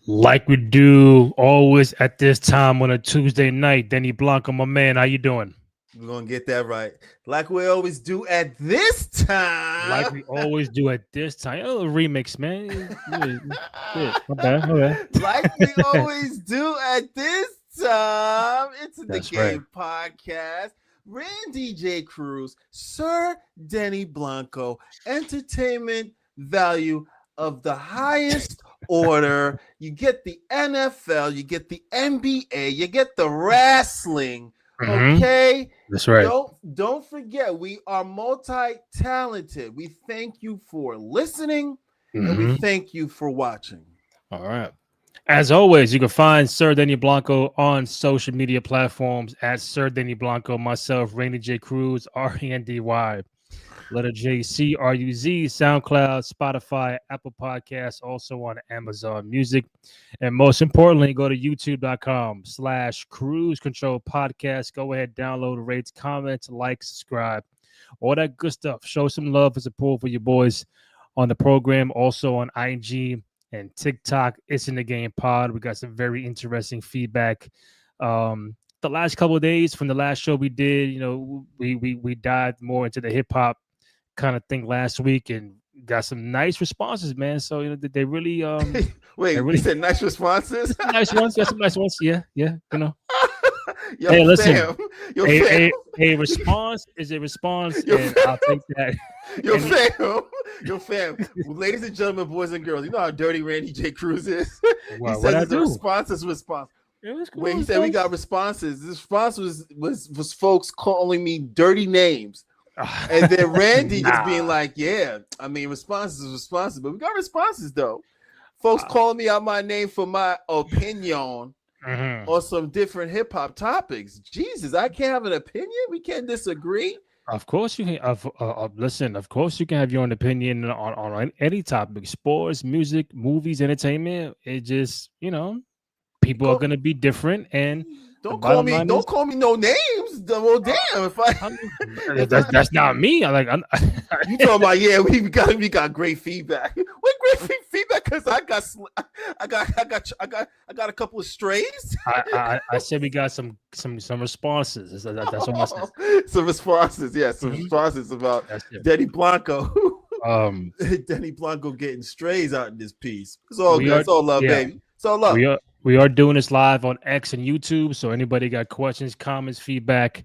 Like we do always at this time on a Tuesday night. Denny Blanco, my man, how you doing? We're gonna get that right, like we always do at this Like time. we always do at this time. Oh, remix, man. Shit, my bad. Okay. Like we always do at this time. It's the That's right. Game Podcast. Randy J. Cruz, Sir Denny Blanco, entertainment value of the highest order. You get the NFL, you get the NBA, you get the wrestling. Okay. That's right. Don't forget, we are multi-talented. We thank you for listening and we thank you for watching. All right. As always, you can find Sir Denny Blanco on social media platforms at Sir Denny Blanco, myself, Randy J. Cruz, RENDY, letter J C R U Z, SoundCloud, Spotify, Apple Podcasts, also on Amazon Music. And most importantly, go to youtube.com/Cruise Control Podcast. Go ahead, download, rate, comment, like, subscribe, all that good stuff. Show some love and support for your boys on the program. Also on IG and TikTok. It's in the Game Pod. We got some very interesting feedback. The last couple of days from the last show we did, we dived more into the hip hop kind of thing last week and got some nice responses, man. So they really wait, you said nice responses? Nice ones, got some nice ones. Yeah, Yo, hey, listen, fam. a response is a response, and I'll take that. Yo, fam. Ladies and gentlemen, boys and girls, you know how dirty Randy J. Cruz is. Wow, He says it's a response. Cool. When he said we got responses, this response was folks calling me dirty names. And then Randy just being like, yeah, I mean, responses, but we got responses though. Folks calling me out my name for my opinion on some different hip hop topics. Jesus, I can't have an opinion. We can't disagree. Of course you can. Listen, of course you can have your own opinion on any topic: sports, music, movies, entertainment. It just people are gonna be different, and don't call me no names. Well, damn, that's not me. You talking about we got great feedback. What great feedback? Because I got a couple of strays. I said we got some responses. That's what I said. Some responses, yeah, responses about Denny Blanco. Denny Blanco getting strays out in this piece. It's all good. It's all love, baby. It's all love. We are doing this live on X and YouTube. So anybody got questions, comments, feedback,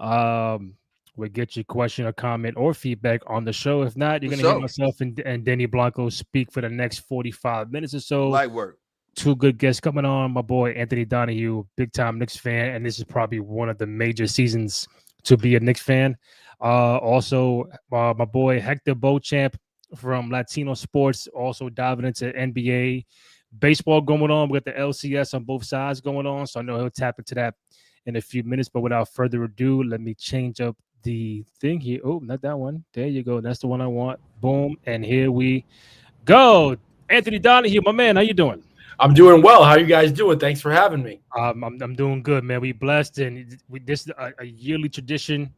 we'll get your question or comment or feedback on the show. If not, you're going to hear myself and Denny Blanco speak for the next 45 minutes or so. Light work. Two good guests coming on. My boy, Anthony Donahue, big-time Knicks fan. And this is probably one of the major seasons to be a Knicks fan. Also, my boy, Hector Beauchamp from Latino Sports, also diving into NBA. Baseball going on. We got the LCS on both sides going on, so I know he'll tap into that in a few minutes. But without further ado, let me change up the thing here. Oh, not that one. There you go. That's the one I want. Boom, and here we go. Anthony Donahue, my man, how you doing? I'm doing well. How are you guys doing? Thanks for having me. I'm doing good, man. We blessed, and this is a yearly tradition.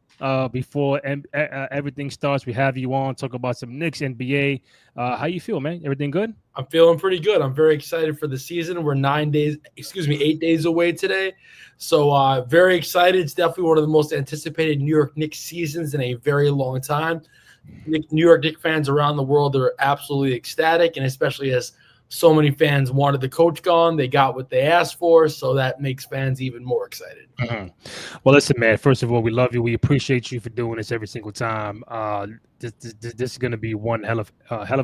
Before everything starts, we have you on talk about some Knicks, NBA. How you feel, man? Everything good? I'm feeling pretty good. I'm very excited for the season. We're 8 days away today. So very excited. It's definitely one of the most anticipated New York Knicks seasons in a very long time. New York Knicks fans around the world are absolutely ecstatic, and especially as so many fans wanted the coach gone, they got what they asked for, so that makes fans even more excited. Well, listen, man, first of all, we love you. We appreciate you for doing this every single time. This is going to be one hell of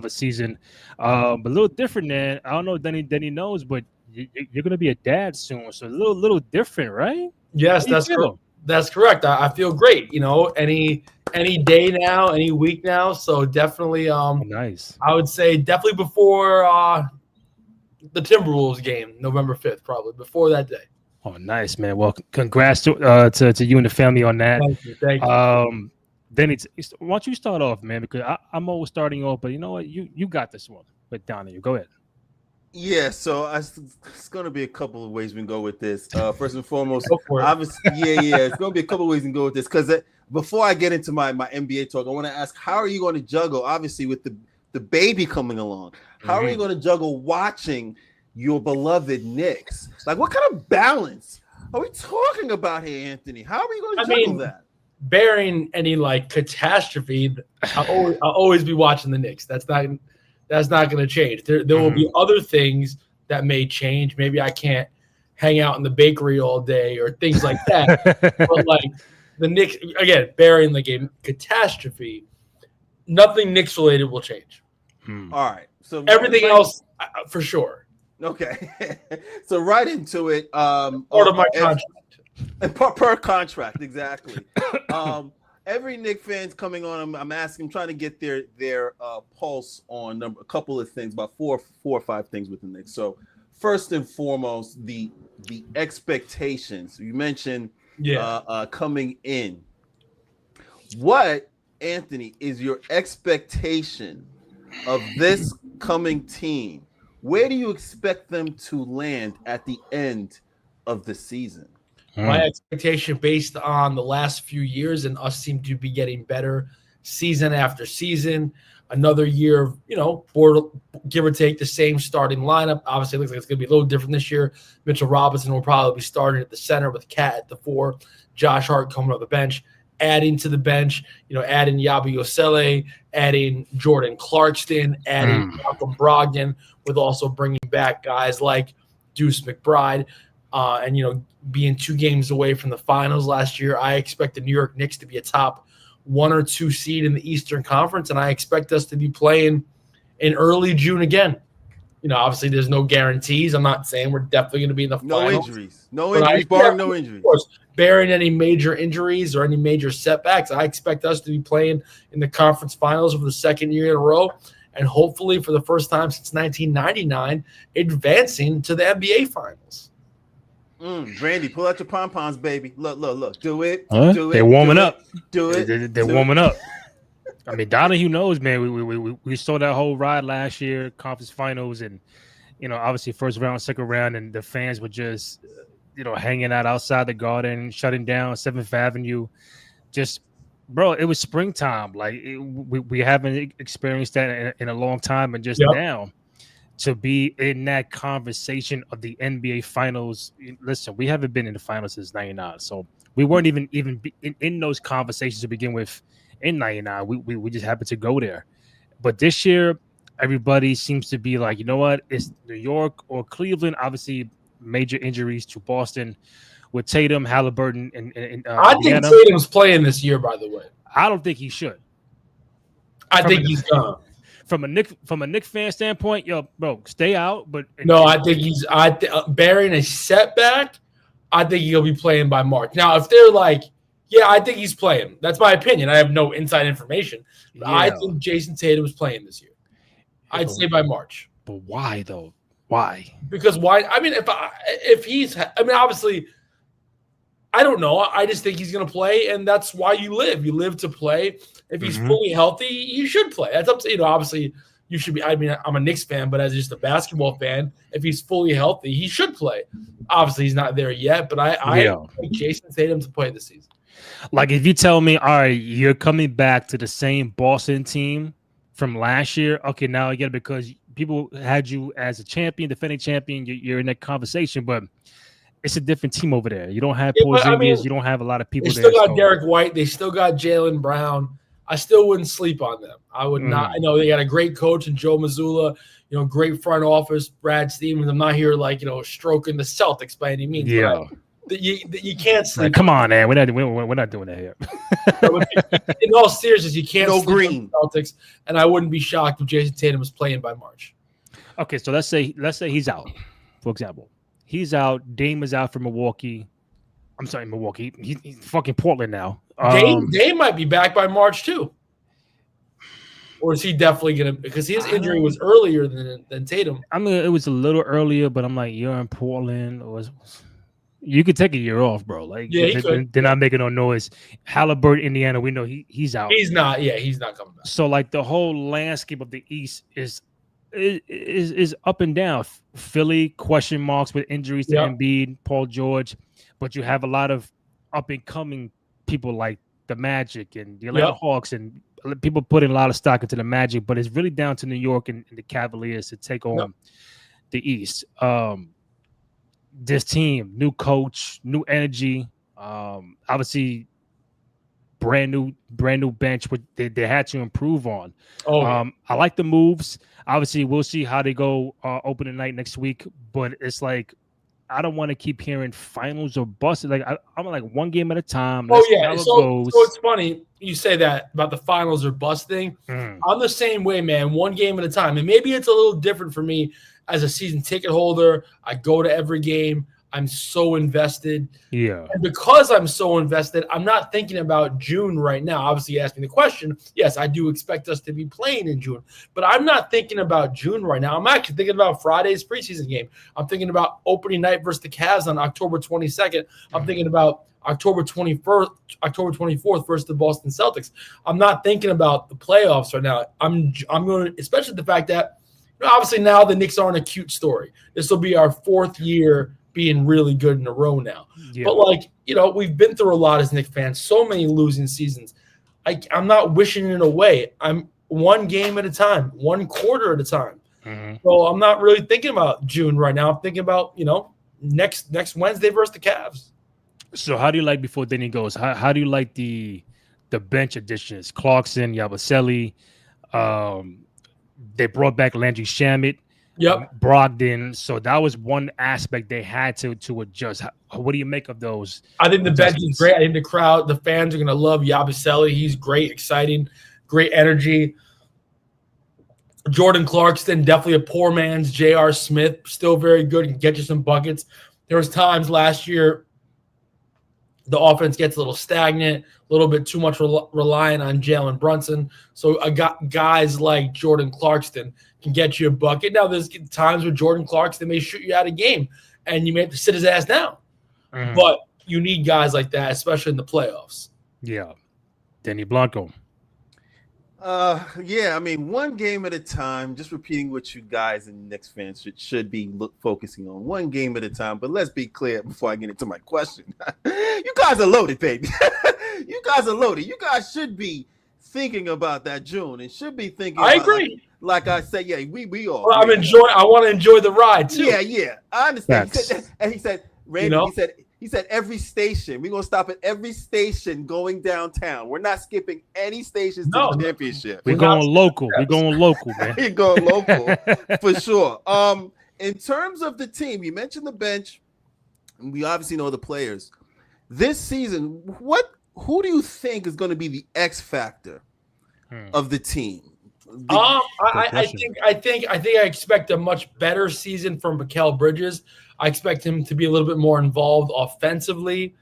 a season, but a little different, man. I don't know if Denny knows, but you're going to be a dad soon, so a little different, right? Yes, that's correct. That's correct. I feel great. Any day now, any week now. So definitely, nice. I would say definitely before the Timberwolves game, November 5th, probably before that day. Oh, nice, man. Well, congrats to you and the family on that. Thank you. Then why don't you start off, man? Because I'm always starting off, but you know what? You got this one. But Donahue, go ahead. Yeah, so it's going to be a couple of ways we can go with this. First and foremost, obviously, it's going to be a couple of ways we can go with this. Because before I get into my NBA talk, I want to ask, how are you going to juggle, obviously, with the baby coming along? How are you going to juggle watching your beloved Knicks. Like, what kind of balance are we talking about here, Anthony? How are we going to juggle that? Bearing any like catastrophe, I'll always be watching the Knicks. That's not going to change. There will be other things that may change. Maybe I can't hang out in the bakery all day or things like that. But like the Knicks, again, bearing like a catastrophe, nothing Knicks related will change. All right. So everything else for sure. Okay. So right into it. Part of my contract. Per contract, exactly. Every Knicks fan's coming on. I'm asking, trying to get their pulse on a couple of things, about four or five things with the Knicks. So first and foremost, the expectations. You mentioned coming in. What, Anthony, is your expectation of this coming team? Where do you expect them to land at the end of the season? My expectation based on the last few years and us seem to be getting better season after season. Another year of, give or take the same starting lineup. Obviously, it looks like it's going to be a little different this year. Mitchell Robinson will probably be starting at the center with Cat at the 4. Josh Hart coming off the bench. Adding to the bench, adding Yabi Osele, adding Jordan Clarkston, adding Malcolm Brogdon, with also bringing back guys like Deuce McBride. And, being 2 games away from the finals last year, I expect the New York Knicks to be a top 1 or 2 seed in the Eastern Conference, and I expect us to be playing in early June again. Obviously there's no guarantees. I'm not saying we're definitely going to be in the finals. No injuries, barring no injuries. Of course, bearing any major injuries or any major setbacks, I expect us to be playing in the conference finals for the second year in a row, and hopefully for the first time since 1999, advancing to the NBA Finals. Randy, pull out your pom-poms, baby. Look. Do it. Do it. They're warming up. Do it. They're warming up. I mean, Donahue knows, man. We saw that whole ride last year, conference finals, and obviously first round, second round, and the fans were just hanging out outside the Garden, shutting down 7th Avenue. Just, bro, it was springtime. Like we haven't experienced that in a long time, and just now to be in that conversation of the NBA Finals. Listen, we haven't been in the finals since '99, so we weren't even in those conversations to begin with. In '99, we just happened to go there, but this year everybody seems to be like, you know what? It's New York or Cleveland. Obviously, major injuries to Boston with Tatum, Halliburton, and I think Tatum's playing this year. By the way, I don't think he should. I think he's gone. From a Knicks fan standpoint, bro, stay out. But no, I think he's bearing a setback. I think he'll be playing by March. Now, if they're like, yeah, I think he's playing. That's my opinion. I have no inside information. But I think Jason Tatum is playing this year. I'd say by March. But why though? Why? Because why? I mean, obviously, I don't know. I just think he's going to play, and that's why you live. You live to play. If he's fully healthy, you should play. That's up to obviously, you should be. I mean, I'm a Knicks fan, but as just a basketball fan, if he's fully healthy, he should play. Obviously, he's not there yet, but I think Jason Tatum to play this season. Like, if you tell me, all right, you're coming back to the same Boston team from last year, okay, now I get it because people had you as a champion, defending champion. You're in that conversation, but it's a different team over there. You don't have Porzingis. You don't have a lot of people there. They still got Derek White. They still got Jaylen Brown. I still wouldn't sleep on them. I would not. I know they got a great coach in Joe Mazzulla, great front office, Brad Stevens. I'm not here stroking the Celtics by any means. Yeah. You can't sleep. Like, come on, man. We're not doing that here. In all seriousness, you can't sleep green on the Celtics, and I wouldn't be shocked if Jason Tatum was playing by March. Okay, so let's say he's out. For example, he's out. Dame is out for Milwaukee. I'm sorry, Milwaukee. He's fucking Portland now. Dame might be back by March too. Or is he definitely gonna? Because his injury was earlier than Tatum. I mean, it was a little earlier, but I'm like, you're in Portland, or you could take a year off, bro. Like, they're not making no noise. Halliburton, Indiana, we know he's out. He's not. Yeah, he's not coming back. So like the whole landscape of the East is up and down. Philly question marks with injuries to Embiid, Paul George, but you have a lot of up and coming people like the Magic and the Atlanta Hawks, and people putting a lot of stock into the Magic. But it's really down to New York and the Cavaliers to take on the East. This team, new coach, new energy. Obviously, brand new bench, which they had to improve on. I like the moves. Obviously, we'll see how they go opening night next week. But it's like I don't want to keep hearing finals or bust. Like I'm like one game at a time. So it's funny you say that about the finals or bust thing. I'm the same way, man. One game at a time, and maybe it's a little different for me as a season ticket holder. I go to every game. I'm so invested. Yeah. And because I'm so invested, I'm not thinking about June right now. Obviously, you asked me the question. Yes, I do expect us to be playing in June. But I'm not thinking about June right now. I'm actually thinking about Friday's preseason game. I'm thinking about opening night versus the Cavs on October 22nd. I'm thinking about October 24th versus the Boston Celtics. I'm not thinking about the playoffs right now. I'm going to, especially the fact that, obviously now the Knicks aren't a cute story. This will be our fourth year being really good in a row now. Yeah. But we've been through a lot as Knicks fans, so many losing seasons. I'm not wishing it away. I'm one game at a time, one quarter at a time. So I'm not really thinking about June right now. I'm thinking about, next Wednesday versus the Cavs. So how do you like, before Denny goes, how do you like the bench additions? Clarkson, Yabusele, they brought back Landry Shamet. Yep. Brogdon. So that was one aspect they had to adjust. What do you make of those? I think the bench is great. I think the fans are going to love Yabusele. He's great, exciting, great energy. Jordan Clarkson, definitely a poor man's J.R. Smith, still very good, can get you some buckets. There was times last year the offense gets a little stagnant, a little bit too much relying on Jalen Brunson. So I got guys like Jordan Clarkson can get you a bucket. Now, there's times where Jordan Clarkson may shoot you out of game, and you may have to sit his ass down. But you need guys like that, especially in the playoffs. Yeah. Denny Blanco. Yeah, I mean, one game at a time, just repeating what you guys and Knicks fans should be focusing on. One game at a time. But let's be clear before I get into my question. You guys are loaded, baby. You guys are loaded. You guys should be thinking about that June and should be thinking I agree. Like I said, yeah, we all. Well, I want to enjoy the ride, too. Yeah. I understand. He said, Randy, he said every station. We're going to stop at every station going downtown. We're not skipping any stations to the championship. We're going local. We're going local, man. You're going local for sure. In terms of the team, you mentioned the bench, and we obviously know the players. This season, who do you think is going to be the X factor of the team? I think I expect a much better season from Mikal Bridges. I expect him to be a little bit more involved offensively.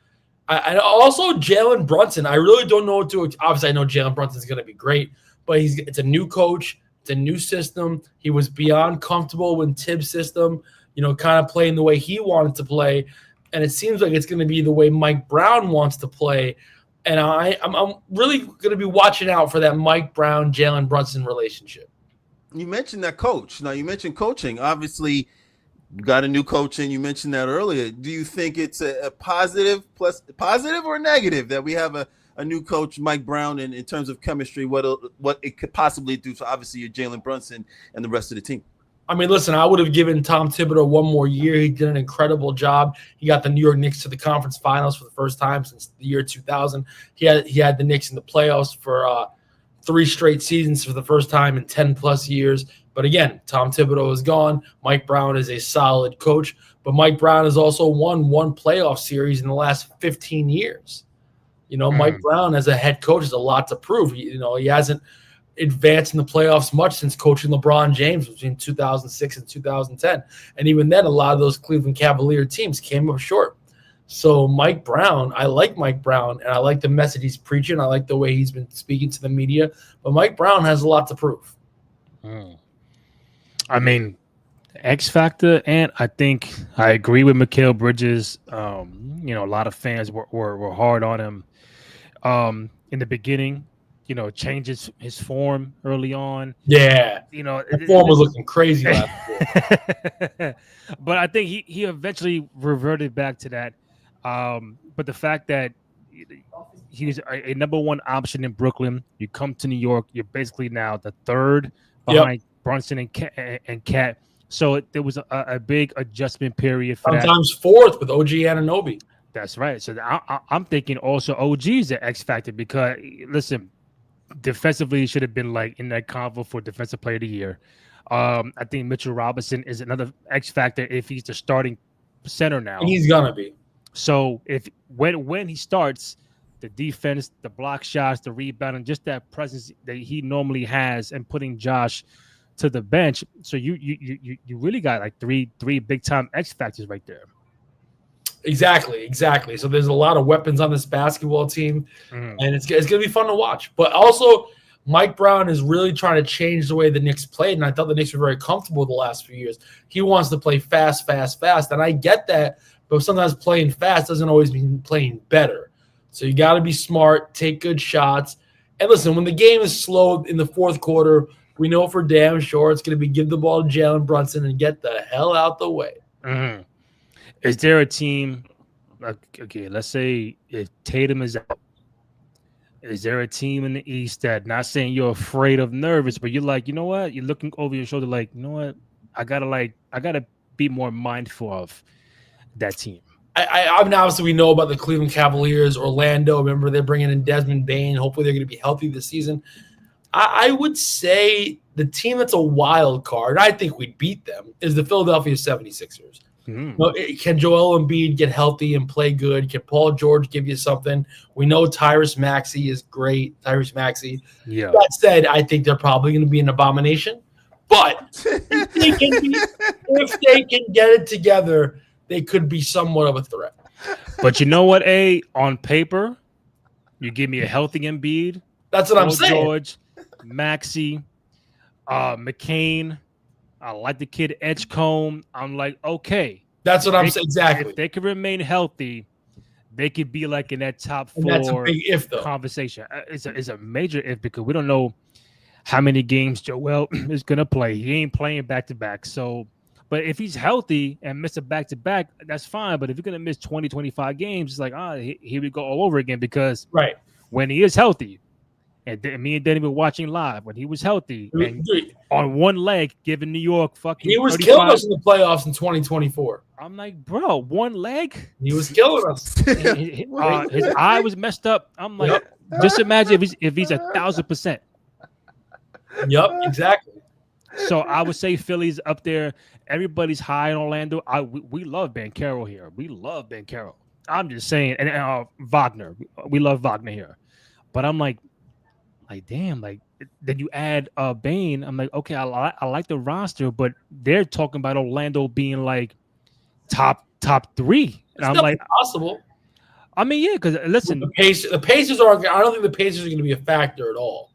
And also Jalen Brunson. I really don't know what to. Obviously, I know Jalen Brunson is going to be great, but it's a new coach. It's a new system. He was beyond comfortable in Tibbs' system, kind of playing the way he wanted to play. And it seems like it's going to be the way Mike Brown wants to play. And I'm really going to be watching out for that Mike Brown, Jalen Brunson relationship. You mentioned that coach. Now, you mentioned coaching. Obviously, you got a new coach, and you mentioned that earlier. Do you think it's a positive or negative that we have a new coach, Mike Brown, and in terms of chemistry, what it could possibly do for, obviously, your Jalen Brunson and the rest of the team? I mean, listen, I would have given Tom Thibodeau one more year. He did an incredible job. He got the New York Knicks to the conference finals for the first time since the year 2000. He had the Knicks in the playoffs for 3 straight seasons for the first time in 10-plus years. But again, Tom Thibodeau is gone. Mike Brown is a solid coach. But Mike Brown has also won one playoff series in the last 15 years. Mike Brown as a head coach has a lot to prove. He hasn't advanced in the playoffs much since coaching LeBron James between 2006 and 2010. And even then, a lot of those Cleveland Cavalier teams came up short. So Mike Brown, I like Mike Brown, and I like the message he's preaching. I like the way he's been speaking to the media. But Mike Brown has a lot to prove. I mean, X factor, and I think I agree with Mikal Bridges. A lot of fans were hard on him in the beginning. Changes his form early on. Yeah. The form was looking crazy last year. But I think he eventually reverted back to that. But the fact that he was a number one option in Brooklyn, you come to New York, you're basically now the third behind Brunson and Cat. So there was a big adjustment period for that. Sometimes fourth with OG Anunoby. That's right. So I'm thinking also OG is an X factor because listen, defensively he should have been like in that convo for defensive player of the year. I think Mitchell Robinson is another X factor if he's the starting center now. And he's gonna be. So if when he starts, the defense, the block shots, the rebounding, just that presence that he normally has, and putting Josh to the bench. So you really got like three big time X factors right there. Exactly. So there's a lot of weapons on this basketball team, and it's going to be fun to watch. But also, Mike Brown is really trying to change the way the Knicks played, and I thought the Knicks were very comfortable the last few years. He wants to play fast, and I get that, but sometimes playing fast doesn't always mean playing better. So you got to be smart, take good shots, and listen, when the game is slow in the fourth quarter, we know for damn sure it's going to be give the ball to Jalen Brunson and get the hell out the way. Mm-hmm. Is there a team, okay, let's say if Tatum is out, is there a team in the East that, not saying you're afraid of nervous, but you're like, you know what? You're looking over your shoulder like, you know what? I gotta be more mindful of that team. I mean, obviously we know about the Cleveland Cavaliers, Orlando. Remember, they're bringing in Desmond Bane. Hopefully they're going to be healthy this season. I would say the team that's a wild card, I think we'd beat them, is the Philadelphia 76ers. Can Joel Embiid get healthy and play good? Can Paul George give you something? We know Tyrese Maxey is great. Tyrese Maxey. Yeah. That said, I think they're probably going to be an abomination. But if they can get it together, they could be somewhat of a threat. But you know what, on paper, you give me a healthy Embiid. That's what I'm saying. George, Maxey, McCain. I like the kid Edgecombe. I'm like, okay. That's what I'm saying. Exactly. If they could remain healthy, they could be like in that top 4 that's a big if, though. Conversation. It's a major if because we don't know how many games Joel is going to play. He ain't playing back-to-back. So, but if he's healthy and miss a back-to-back, that's fine. But if you're going to miss 20, 25 games, it's like, here we go all over again because when he is healthy, and me and Denny were watching live when he was healthy and on one leg, giving New York fucking. He was killing us in the playoffs in 2024. I'm like, bro, one leg. He was killing us. His eye was messed up. I'm like, just imagine if he's 1,000%. Yep, exactly. So I would say Philly's up there. Everybody's high in Orlando. We love Banchero here. We love Banchero. I'm just saying, and Wagner. We love Wagner here, but I'm like damn, like then you add Bane. I'm like, okay, I like the roster, but they're talking about Orlando being like top 3, and I'm like, possible. I mean, yeah, because listen, the Pacers are. I don't think the Pacers are going to be a factor at all.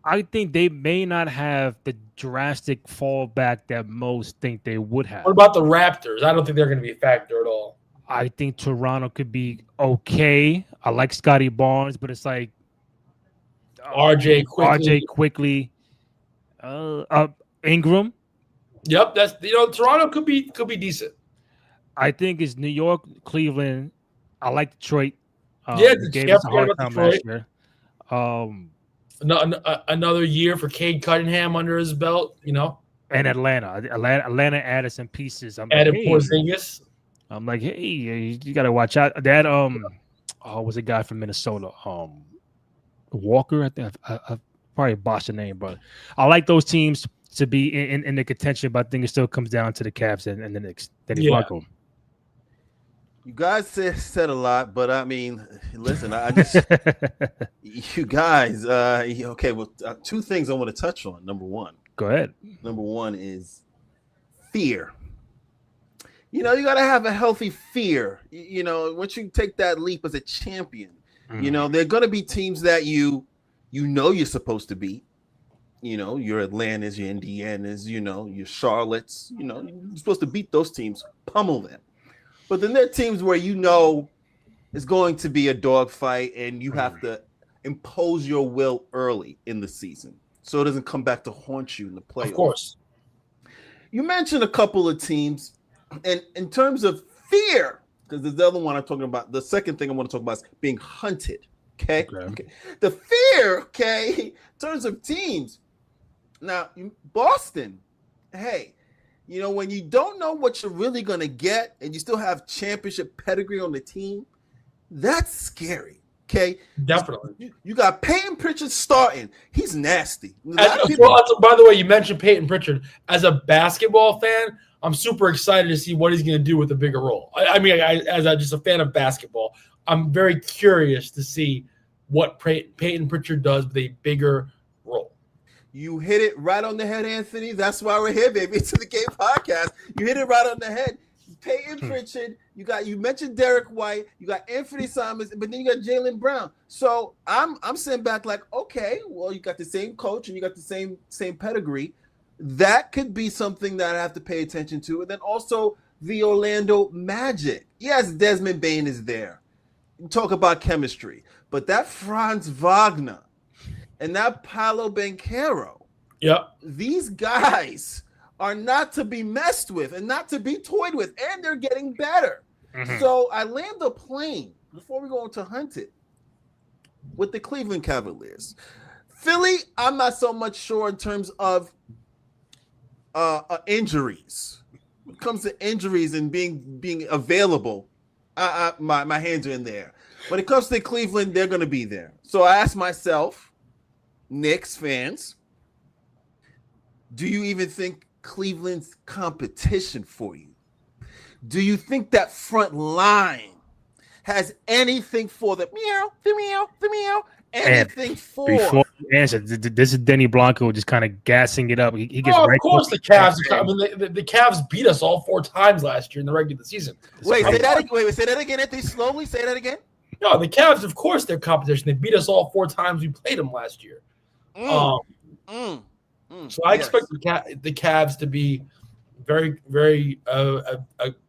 I think they may not have the drastic fallback that most think they would have. What about the Raptors? I don't think they're going to be a factor at all. I think Toronto could be okay. I like Scotty Barnes, but it's like RJ quickly, Ingram. Yep, that's Toronto could be decent. I think it's New York, Cleveland. I like Detroit. Gave us a hard time last year. Another year for Cade Cunningham under his belt, And Atlanta added some pieces. Added Porzingis. I'm like, hey, you got to watch out. That was a guy from Minnesota. Walker, I think I probably botched the name, but I like those teams to be in the contention, but I think it still comes down to the Cavs and the Knicks. Blanco. You guys said a lot, but I mean, listen, I just you guys, okay. Well, 2 things I want to touch on. Number one, go ahead. Number one is fear. You got to have a healthy fear. Once you take that leap as a champion. There are going to be teams that you're supposed to beat. Your Atlantas, your Indianas, your Charlottes. You're supposed to beat those teams, pummel them. But then there are teams where it's going to be a dogfight, and you have to impose your will early in the season so it doesn't come back to haunt you in the playoffs. Of course. You mentioned a couple of teams, and in terms of fear. Because there's the other one I'm talking about. The second thing I want to talk about is being hunted. Okay. The fear, in terms of teams. Now, Boston hey, when you don't know what you're really going to get and you still have championship pedigree on the team, that's scary. Okay, definitely. You got Peyton Pritchard starting. He's nasty. By the way, you mentioned Peyton Pritchard. As a basketball fan, I'm super excited to see what he's going to do with a bigger role. As just a fan of basketball, I'm very curious to see what Peyton Pritchard does with a bigger role. You hit it right on the head, Anthony. That's why we're here, baby. It's the Game Podcast. You hit it right on the head. Peyton Pritchard, you mentioned Derek White, you got Anthony Simons, but then you got Jaylen Brown. So I'm sitting back like, okay, well, you got the same coach and you got the same pedigree. That could be something that I have to pay attention to. And then also the Orlando Magic. Yes, Desmond Bane is there. Talk about chemistry. But that Franz Wagner and that Paolo Banchero, these guys are not to be messed with and not to be toyed with, and they're getting better. Mm-hmm. So I land the plane before we go into Hunted with the Cleveland Cavaliers. Philly, I'm not so much sure in terms of injuries. When it comes to injuries and being available, my hands are in there. When it comes to Cleveland, they're going to be there. So I ask myself, Knicks fans, do you even think Cleveland's competition for you? Do you think that front line has anything for the meow, anything for? Before you answer, this is Denny Blanco just kind of gassing it up. He gets of course the Cavs. The Cavs beat us all 4 times last year in the regular season. Say that again, Anthony. Slowly say that again. No, the Cavs, of course, they're competition. They beat us all 4 times we played them last year. So I expect the Cavs to be very, very a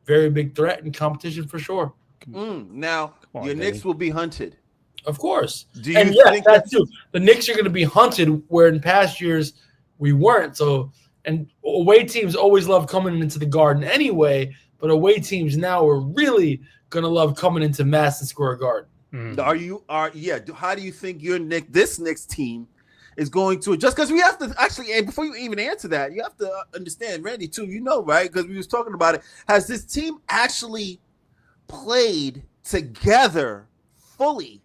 very big threat in competition for sure. Now your Knicks will be hunted, of course. Do you think that too? The Knicks are going to be hunted, where in past years we weren't. So, and away teams always love coming into the Garden anyway, but away teams now are really going to love coming into Madison Square Garden. How do you think this Knicks team is going to adjust? Because we have to actually, and before you even answer that, you have to understand, Randy, too, right? Because we was talking about it. Has this team actually played together fully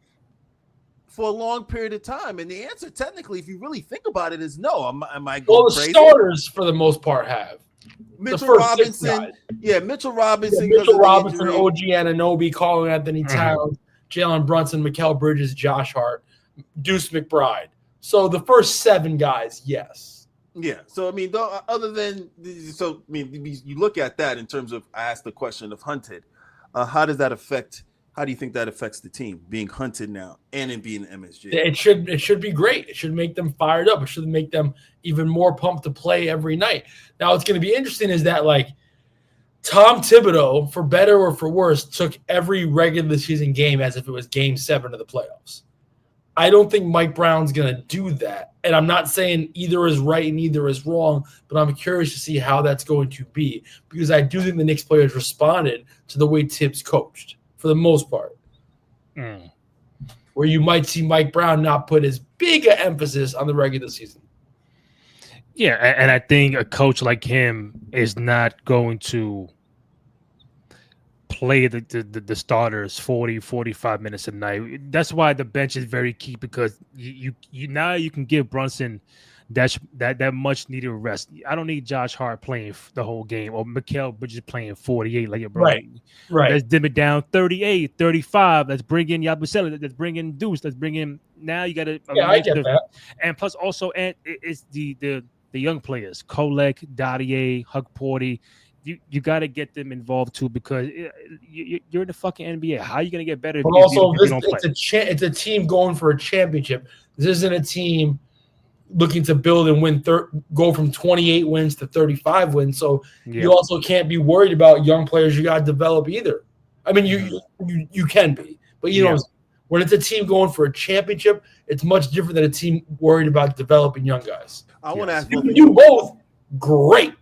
for a long period of time? And the answer, technically, if you really think about it, is no. Am I going crazy? Well, the starters, for the most part, have. Mitchell Robinson. Yeah, Mitchell Robinson. Mitchell Robinson, OG Anunoby, Carl Anthony Towns, Jalen Brunson, Mikal Bridges, Josh Hart, Deuce McBride. So the first 7 guys, yes. Yeah. So, you look at that in terms of, I asked the question of hunted. How do you think that affects the team being hunted now and in being MSG? It should be great. It should make them fired up. It should make them even more pumped to play every night. Now, what's going to be interesting is that, Tom Thibodeau, for better or for worse, took every regular season game as if it was game 7 of the playoffs. I don't think Mike Brown's going to do that. And I'm not saying either is right and either is wrong, but I'm curious to see how that's going to be, because I do think the Knicks players responded to the way Tibbs coached for the most part. Where you might see Mike Brown not put as big an emphasis on the regular season. Yeah, and I think a coach like him is not going to play the starters 40, 45 minutes a night. That's why the bench is very key, because you now you can give Brunson that much needed rest. I don't need Josh Hart playing the whole game, or Mikal Bridges playing 48 like your brother. Right. Let's dim it down 38, 35. Let's bring in Yabusele. Let's bring in Deuce. Let's bring in, now you got to. I get that. And plus also, and it's the young players, Kolek, Dadier, Hug Porty. You got to get them involved too, because you're in the fucking NBA. How are you going to get better? But also, it's a team going for a championship. This isn't a team looking to build and win, go from 28 wins to 35 wins. So you also can't be worried about young players you got to develop either. I mean, you can be, but know, when it's a team going for a championship, it's much different than a team worried about developing young guys. I want to ask you can do both. Great.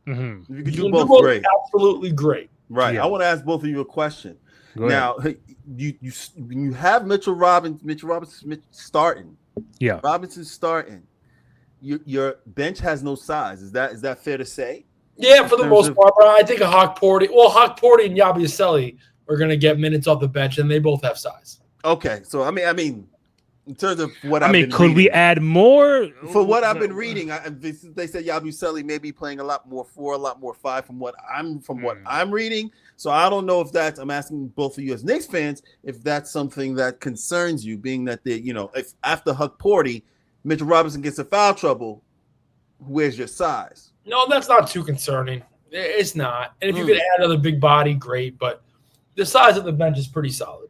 Mm-hmm. You can do both. Great. Absolutely great. Right. Yeah. I want to ask both of you a question. Now, you have Mitchell Robinson starting. Yeah. Robinson's starting. your bench has no size. Is that fair to say? Yeah, for the most part. But I think Hector and Yabusele are going to get minutes off the bench, and they both have size. Okay, so I mean, in terms of what could we add more? For what I've been reading, they said Yabusele may be playing a lot more 4, a lot more 5 from what I'm reading. So I don't know if that's. I'm asking both of you as Knicks fans if that's something that concerns you, being that if after Hector, Mitchell Robinson gets in foul trouble, where's your size? No, that's not too concerning. It's not. And if you could add another big body, great. But the size of the bench is pretty solid.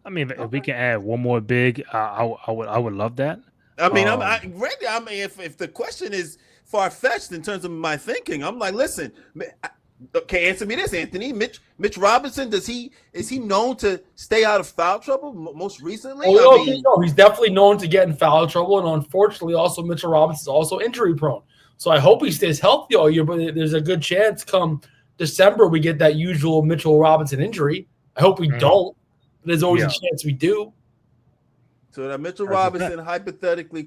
I mean, if we can add one more big, I would love that. I mean, Randy. I mean, if the question is far fetched in terms of my thinking, I'm like, listen. Okay, answer me this, Anthony. Mitch Robinson, is he known to stay out of foul trouble most recently? He's definitely known to get in foul trouble, and unfortunately, also Mitchell Robinson is also injury prone. So I hope he stays healthy all year, but there's a good chance come December we get that usual Mitchell Robinson injury. I hope we don't. There's always a chance we do. So that Mitchell Robinson, hypothetically,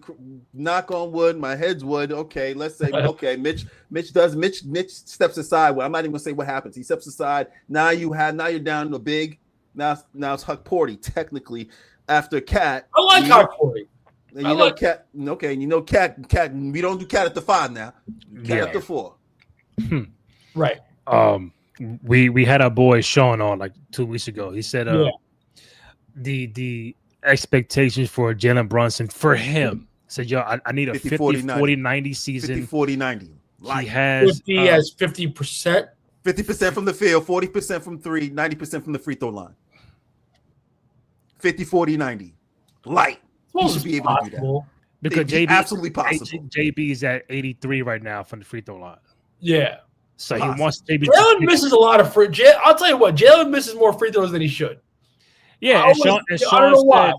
knock on wood, my head's wood. Okay, let's say, Mitch steps aside. Well, I'm not even gonna say what happens. He steps aside. Now you're down to big. Now it's Hector technically after Cat. I like Hector. Cat. Okay, Cat. We don't do Cat at the 5 now. Cat at the 4. Right. We had our boy Sean on like 2 weeks ago. He said the expectations for Jalen Brunson for him. Said, I need a 50-40-90 season. 50-40-90. He has 50%. 50% from the field, 40% from 3, 90% from the free throw line. 50-40-90. Light. He should be able to do that. Because JB absolutely possible. JB is at 83 right now from the free throw line. Yeah. So he wants JB. Jalen misses a lot of free. I'll tell you what, Jalen misses more free those than he should. Yeah, Sean don't know why.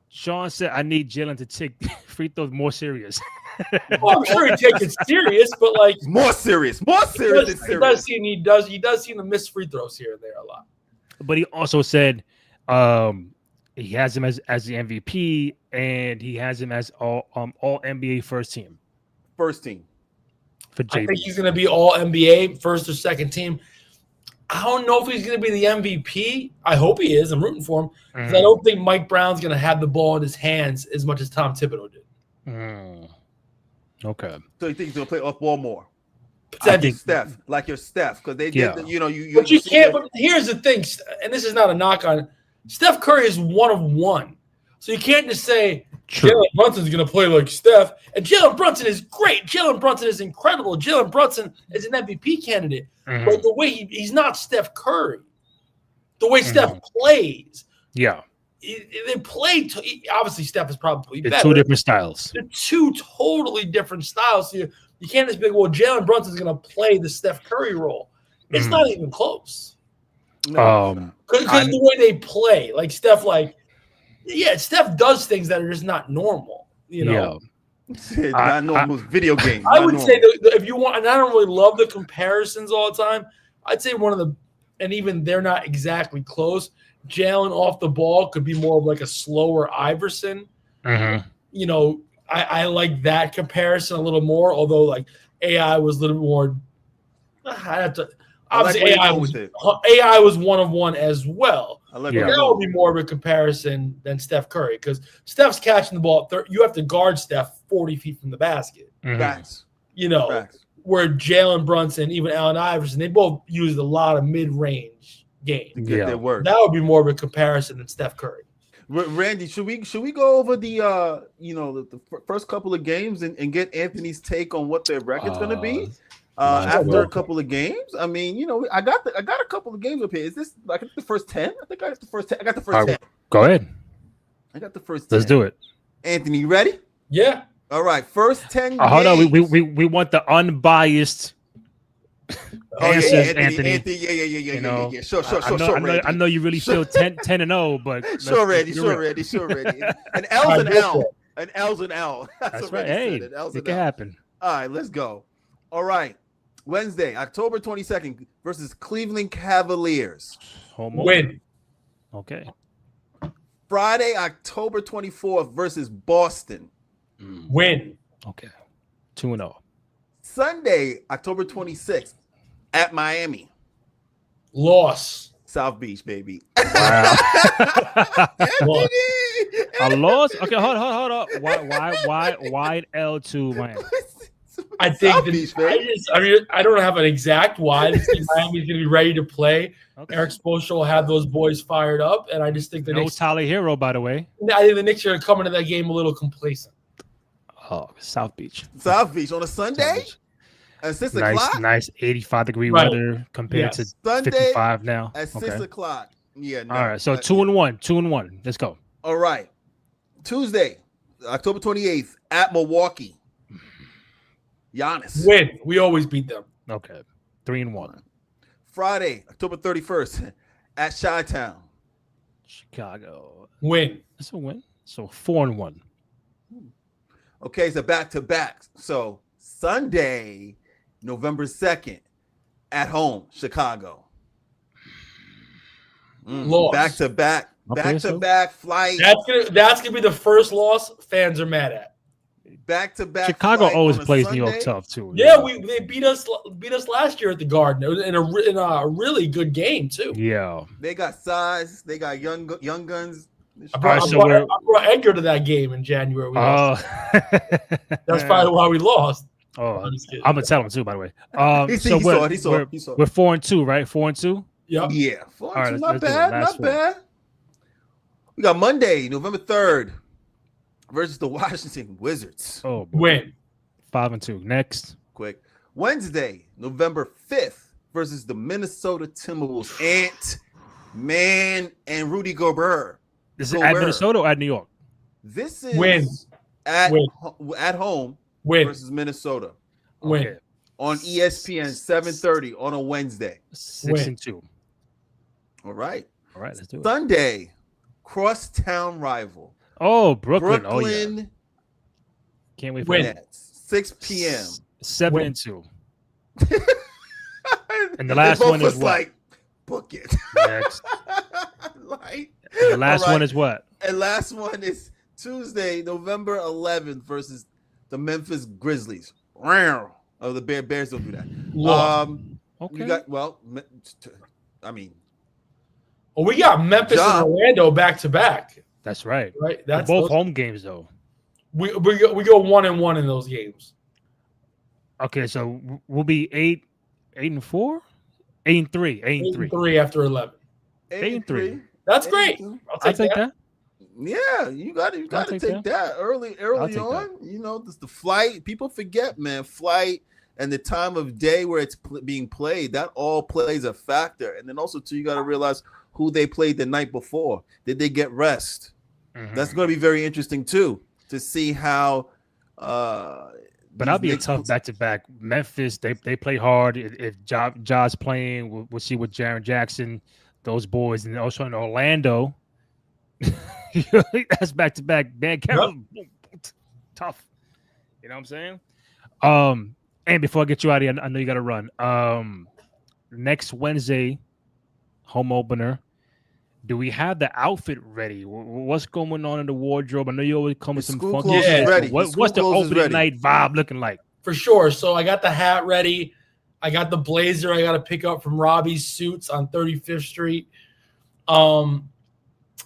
Sean said I need Jalen to take free throws more serious. Well, I'm sure he takes it serious, but like more serious than serious. He does seem to miss free throws here and there a lot. But he also said he has him as the MVP, and he has him as all NBA first team. First team. For JB. I think he's going to be all NBA first or second team. I don't know if he's going to be the MVP. I hope he is. I'm rooting for him. Because I don't think Mike Brown's going to have the ball in his hands as much as Tom Thibodeau did. Okay. So you think he's going to play off ball more? I think Steph, like your Steph, because they did. But you can't. But here's the thing, and this is not a knock on Steph Curry is one of one, so you can't just say Jalen Brunson's going to play like Steph. And Jalen Brunson is great. Jalen Brunson is incredible. Jalen Brunson is an MVP candidate. But the way he's not Steph Curry. The way Steph plays. Yeah. They play. Obviously, Steph is probably better. Two different styles. They're two totally different styles. So you can't just be, well, Jalen Brunson's going to play the Steph Curry role. It's not even close. Because the way they play. Like, Steph, Steph does things that are just not normal. Not normal video game. I would say that if you want, and I don't really love the comparisons all the time. I'd say one of the, and even they're not exactly close. Jalen off the ball could be more of like a slower Iverson. I like that comparison a little more. Although like AI was a little more. I have to. Obviously, AI was one of one as well. That would be more of a comparison than Steph Curry because Steph's catching the ball. You have to guard Steph 40 feet from the basket. Facts. Where Jalen Brunson, even Allen Iverson, they both used a lot of mid-range game. To get their work. That would be more of a comparison than Steph Curry. Randy, should we go over the first couple of games and get Anthony's take on what their record's going to be? After a couple of games, I mean, I got a couple of games up here. Is this like the first 10? I think I got the first 10. I got the first 10. Go ahead. I got the first 10. Let's do it. Anthony, you ready? Yeah. All right. First 10 games. Hold on. We want the unbiased answers, Anthony. Yeah. Sure. I know you really feel 10-0, but sure, Randy. An L's an L. An L's an L. That's right. Hey, it can happen. All right, let's go. All right. Wednesday, October 22nd versus Cleveland Cavaliers. Win. Okay. Friday, October 24th versus Boston. Win. Okay. 2-0. Sunday, October 26th, at Miami. Loss. South Beach, baby. Wow. Loss. A loss? Okay, hold on. Why L to Miami? I think South Beach, baby. I don't have an exact why. I think Miami's going to be ready to play. Okay. Eric Spoelstra will have those boys fired up, and I just think the No Knicks. Tyler Hero, by the way. I think the Knicks are going to come into that game a little complacent. Oh, South Beach. South Beach on a Sunday at 6 o'clock. Nice 85-degree Right. weather compared to Sunday 55 now. at 6 o'clock. Yeah. No, All right, so 2-1. 2-1. Let's go. All right. Tuesday, October 28th, at Milwaukee. Giannis. Win. We always beat them. Okay. 3-1. Friday, October 31st, at Chi-Town. Chicago. Win. That's a win. So 4-1. Okay, it's a back-to-back. So Sunday, November 2nd, at home, Chicago. Loss. Back-to-back. Okay, Back-to-back flight. That's gonna be the first loss fans are mad at. Back-to-back. Chicago flight always on a plays New York Sunday. tough too. Yeah, they beat us last year at the Garden in a really good game too. Yeah. They got size. They got young guns. I brought Hector to that game in January. We lost. That's probably why we lost. Oh, I'm just kidding. I'm gonna tell him too. By the way, He saw it. We're 4-2, right? 4-2. Yep. Yeah, All right, not let's do it. bad, Last not one. bad. We got Monday, November 3rd, versus the Washington Wizards. Oh, boy. Win. 5-2. Next. Quick. Wednesday, November 5th, versus the Minnesota Timberwolves. Ant-Man and Rudy Gobert. Is it at Minnesota or at New York? This is Win. at home Win. versus Minnesota Win. Okay. on ESPN 7:30 on a Wednesday. 6-2. All right. All right, let's do it. Sunday, crosstown rival. Oh, Brooklyn. Oh, yeah. Brooklyn Can't wait for Win. that. Nets, 6 p.m. 7-2. And the last one is what? like, book it. Next. Like, And the last all right. one is what? And last one is Tuesday, November 11th versus the Memphis Grizzlies. Oh, the Bears don't do that. Loss. Okay. You got We got Memphis and Orlando back to back. That's right. Right. They're That's both home games though. We go 1-1 in those games. Okay, so we'll be 8-4, 8-3, 8-3. 3 after 11. 8-3. That's great. I'll take that. Yeah, you got to take that early take on. You know, the flight. People forget, man. Flight and the time of day where it's being played. That all plays a factor. And then also too, you got to realize who they played the night before. Did they get rest? Mm-hmm. That's going to be very interesting too to see how. But that'll be a tough back-to-back. Memphis, they play hard. If Ja's playing, we'll see with Jaren Jackson, those boys, and also in Orlando. That's back-to-back. Dan Carroll, tough. You know what I'm saying? And before I get you out of here, I know you got to run. Next Wednesday, home opener. Do we have the outfit ready? What's going on in the wardrobe? I know you always come with some funky shit. Ready. What's the opening night vibe looking like? For sure. So I got the hat ready. I got the blazer I got to pick up from Robbie's Suits on 35th Street.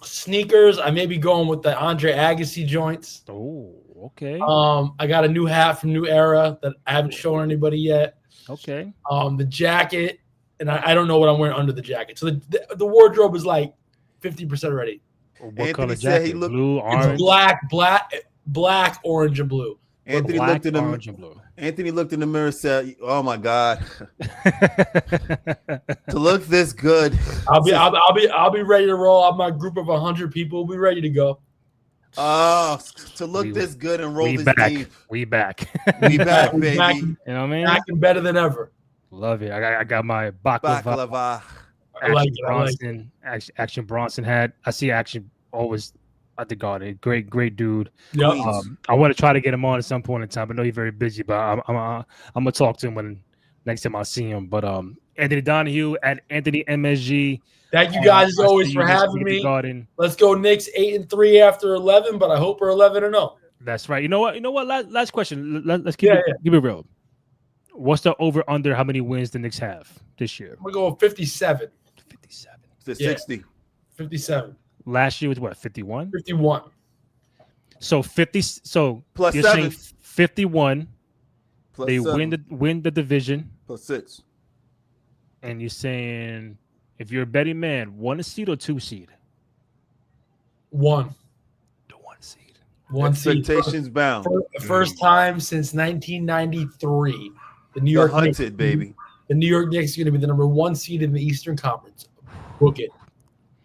Sneakers, I may be going with the Andre Agassi joints. Oh, okay. I got a new hat from New Era that I haven't shown anybody yet. Okay. The jacket, and I don't know what I'm wearing under the jacket. So the wardrobe is like 50% ready. What color jacket? He looked, blue, orange? It's black, orange, and blue. Anthony black, looked in the orange, and blue. Anthony looked in the mirror and said, "Oh my God, to look this good." I'll be ready to roll. I'm my group of 100 people. We'll be ready to go. To look this good and roll this deep. We back. We back, baby. Back, You know what I mean? back and better than ever. Love it. I got my baklava. Action Bronson hat. I see Action always at the Garden. Great dude. Yep. I want to try to get him on at some point in time. I know he's very busy, but I'm gonna talk to him when next time I see him. But Anthony Donahue at Anthony MSG. Thank you guys as always for having me. Let's go Knicks 8-3 after 11, but I hope we're 11-0. That's right. You know what? Last question. Let's keep it real. What's the over under how many wins the Knicks have this year? We're going 57. 57. To 60. 57. Last year was what? 51. 51. So 50. So plus you're 7. saying 51. Plus they 7. win the division. Plus 6. And you're saying if you're a betting man, 1 seed or 2 seed? 1. The 1 seed. 1 Expectations seed. bound. For the first time since 1993, the New York hunted, Knicks, baby. The New York Knicks are going to be the number 1 seed in the Eastern Conference. Book it.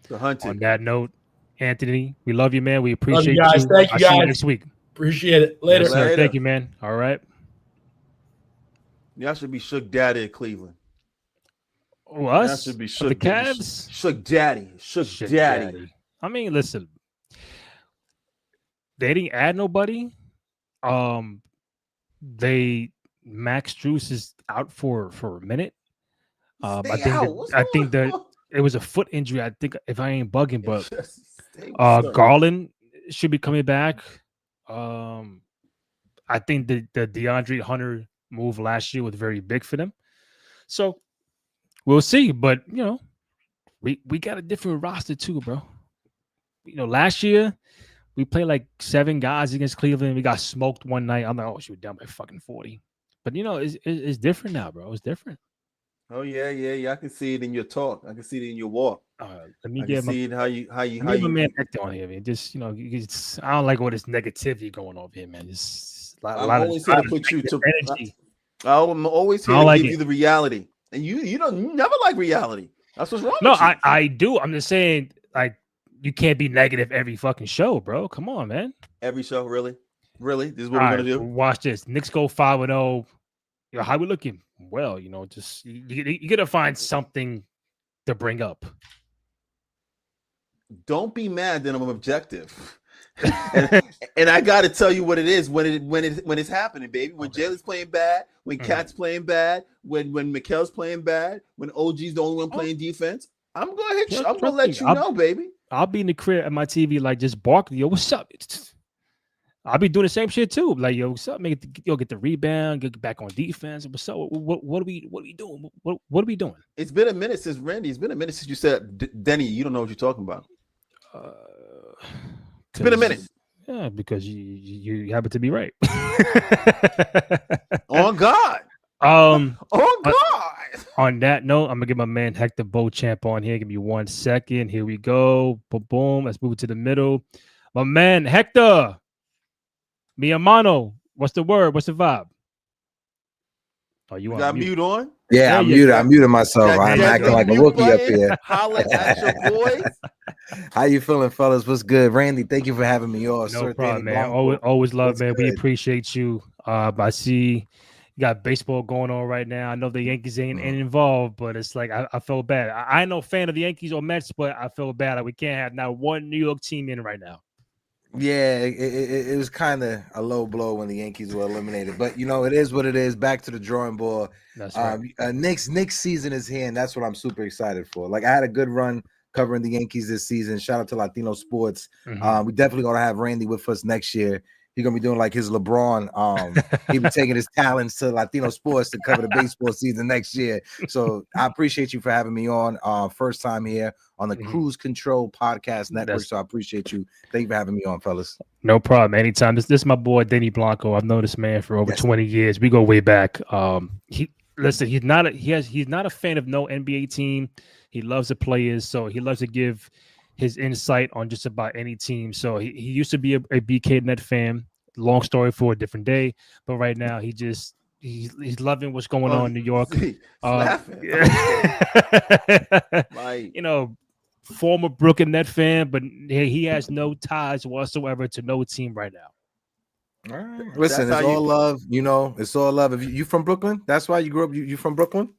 The hunted. On that note, Anthony, we love you, man. We appreciate you. Guys. Thank you, I'll guys. see you next week. Appreciate it. Later. Yes, sir. Thank you, man. All right. Y'all should be Shook Daddy at Cleveland. Oh, us? Y'all should be Shook the Cavs? Shook Daddy. Shook Daddy. I mean, listen. They didn't add nobody. Max Strus is out for a minute. I think that it was a foot injury. I think if I ain't bugging, but Garland should be coming back. I think the DeAndre Hunter move last year was very big for them. So we'll see. But we got a different roster too, bro. Last year we played like 7 guys against Cleveland. We got smoked one night. I'm like, oh, she was down by fucking 40. But it's different now, bro. It's different. Oh yeah. I can see it in your talk. I can see it in your walk. Let me see it how you my man Hector on here, man. Just I don't like all this negativity going on here, man. I'm always here to put you to energy. I'm always here to give you the reality, and you never like reality. That's what's wrong. No, I do. I'm just saying, like, you can't be negative every fucking show, bro. Come on, man. Every show, really. This is what we're gonna do. Watch this. Knicks go 5-0. How we looking? Well, just you gotta find something to bring up. Don't be mad that I'm objective, and I got to tell you what it is when it's happening, baby. When Jalen's playing bad, when Cat's playing bad, when Mikel's playing bad, when OG's the only one playing defense, I'm gonna hit you. I'm gonna let you know, baby. I'll be in the crib at my TV, like, just barking. Yo, what's up? I'll be doing the same shit too. Like, yo, what's up? Get the rebound, get back on defense. What's up? What are we doing? What are we doing? It's been a minute since Randy. It's been a minute since you said, Denny, you don't know what you're talking about. It's been a minute. Yeah, because you happen to be right. On God. On God. On that note, I'm gonna get my man Hector Beauchamp on here. Give me 1 second. Here we go. Boom, boom. Let's move to the middle. My man Hector. Mi hermano, what's the word? What's the vibe? Oh, you got mute on? Yeah, I'm muted. I'm muting myself. I'm acting like a rookie up here. Holla at your boys. How you feeling, fellas? What's good? Randy, thank you for having me on. Oh, No problem, man. Always love, man. We appreciate you. I see you got baseball going on right now. I know the Yankees ain't involved, but it's like I feel bad. I ain't no fan of the Yankees or Mets, but I feel bad that we can't have not one New York team in right now. Yeah, it was kind of a low blow when the Yankees were eliminated, but it is what it is. Back to the drawing board. That's right. Knicks season is here, and that's what I'm super excited for. Like, I had a good run covering the Yankees this season. Shout out to Latino Sports. We definitely gonna have Randy with us next year. He's gonna be doing like his LeBron. He'll be taking his talents to Latino Sports to cover the baseball season next year. So I appreciate you for having me on. First time here on the Cruise Control Podcast Network. So I appreciate you. Thank you for having me on, fellas. No problem. Anytime. This is my boy Denny Blanco. I've known this man for over 20 years. We go way back. He's not a fan of no NBA team. He loves the players, so he loves to give his insight on just about any team. So he used to be a BK Net fan. Long story for a different day, but right now he's loving what's going on in New York. Former Brooklyn Net fan, but he has no ties whatsoever to no team right now. All right. Listen, it's all love. It's all love. If you from Brooklyn, that's why you grew up. You from Brooklyn?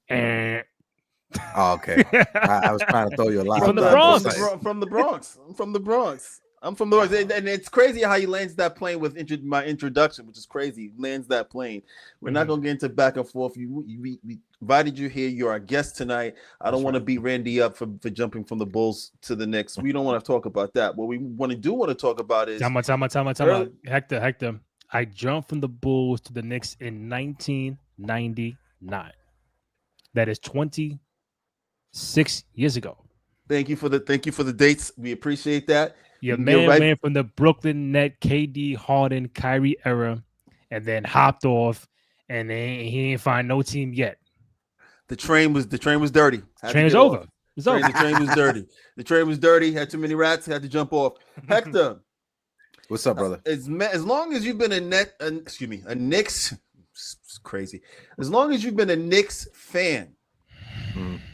Oh, okay. I was trying to throw you a line. From the Bronx. From the Bronx. I'm from the Bronx. And it's crazy how he lands that plane with my introduction, which is crazy. He lands that plane. We're not gonna get into back and forth. invited you here. You're our guest tonight. I don't want to beat Randy up for jumping from the Bulls to the Knicks. We don't want to talk about that. What we want to talk about is Time out. Hector. I jumped from the Bulls to the Knicks in 1999. That is 26 years ago. Thank you for the dates. We appreciate that. Your man went from the Brooklyn Net, KD, Harden, Kyrie era, and then hopped off, and then he didn't find no team yet. The train was dirty. The train was over. The train was dirty. The train was dirty. Had too many rats. Had to jump off. Hector, what's up, brother? As long as you've been a Knicks. It's crazy. As long as you've been a Knicks fan,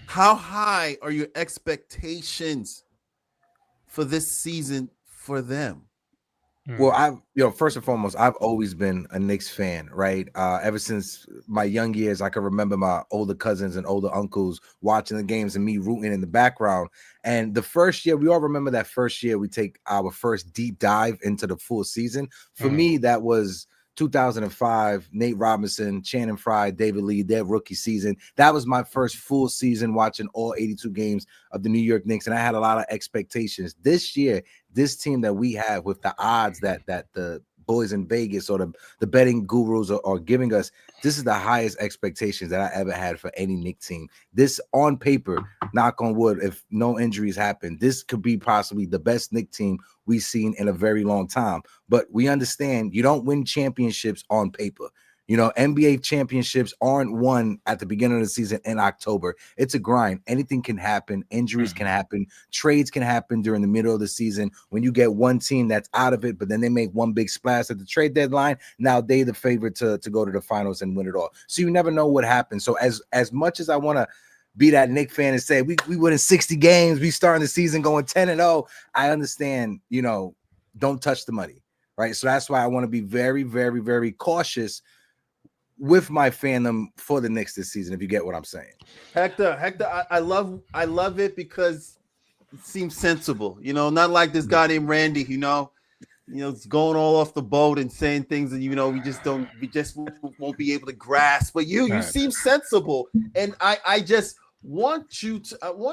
how high are your expectations for this season for them? Well, first and foremost, I've always been a Knicks fan, right? Ever since my young years, I can remember my older cousins and older uncles watching the games and me rooting in the background. And the first year, we all remember that first year we take our first deep dive into the full season. For me, that was 2005, Nate Robinson, Channing Frye, David Lee, their rookie season. That was my first full season watching all 82 games of the New York Knicks, and I had a lot of expectations. This year, this team that we have with the odds that the boys in Vegas or the betting gurus are giving us, this is the highest expectations that I ever had for any Knicks team. This, on paper, knock on wood, if no injuries happen, this could be possibly the best Knicks team we've seen in a very long time. But we understand you don't win championships on paper. NBA championships aren't won at the beginning of the season in October. It's a grind. Anything can happen. Injuries can happen. Trades can happen during the middle of the season when you get one team that's out of it, but then they make one big splash at the trade deadline. Now they're the favorite to go to the finals and win it all. So you never know what happens. So as much as I want to be that Knicks fan and say we winning 60 games, we starting the season going 10-0, I understand, don't touch the money, right? So that's why I want to be very, very, very cautious with my fandom for the Knicks this season, if you get what I'm saying. Hector, I love it because it seems sensible. Not like this guy named Randy, it's going all off the boat and saying things that we just won't be able to grasp. But you seem sensible, and I just want you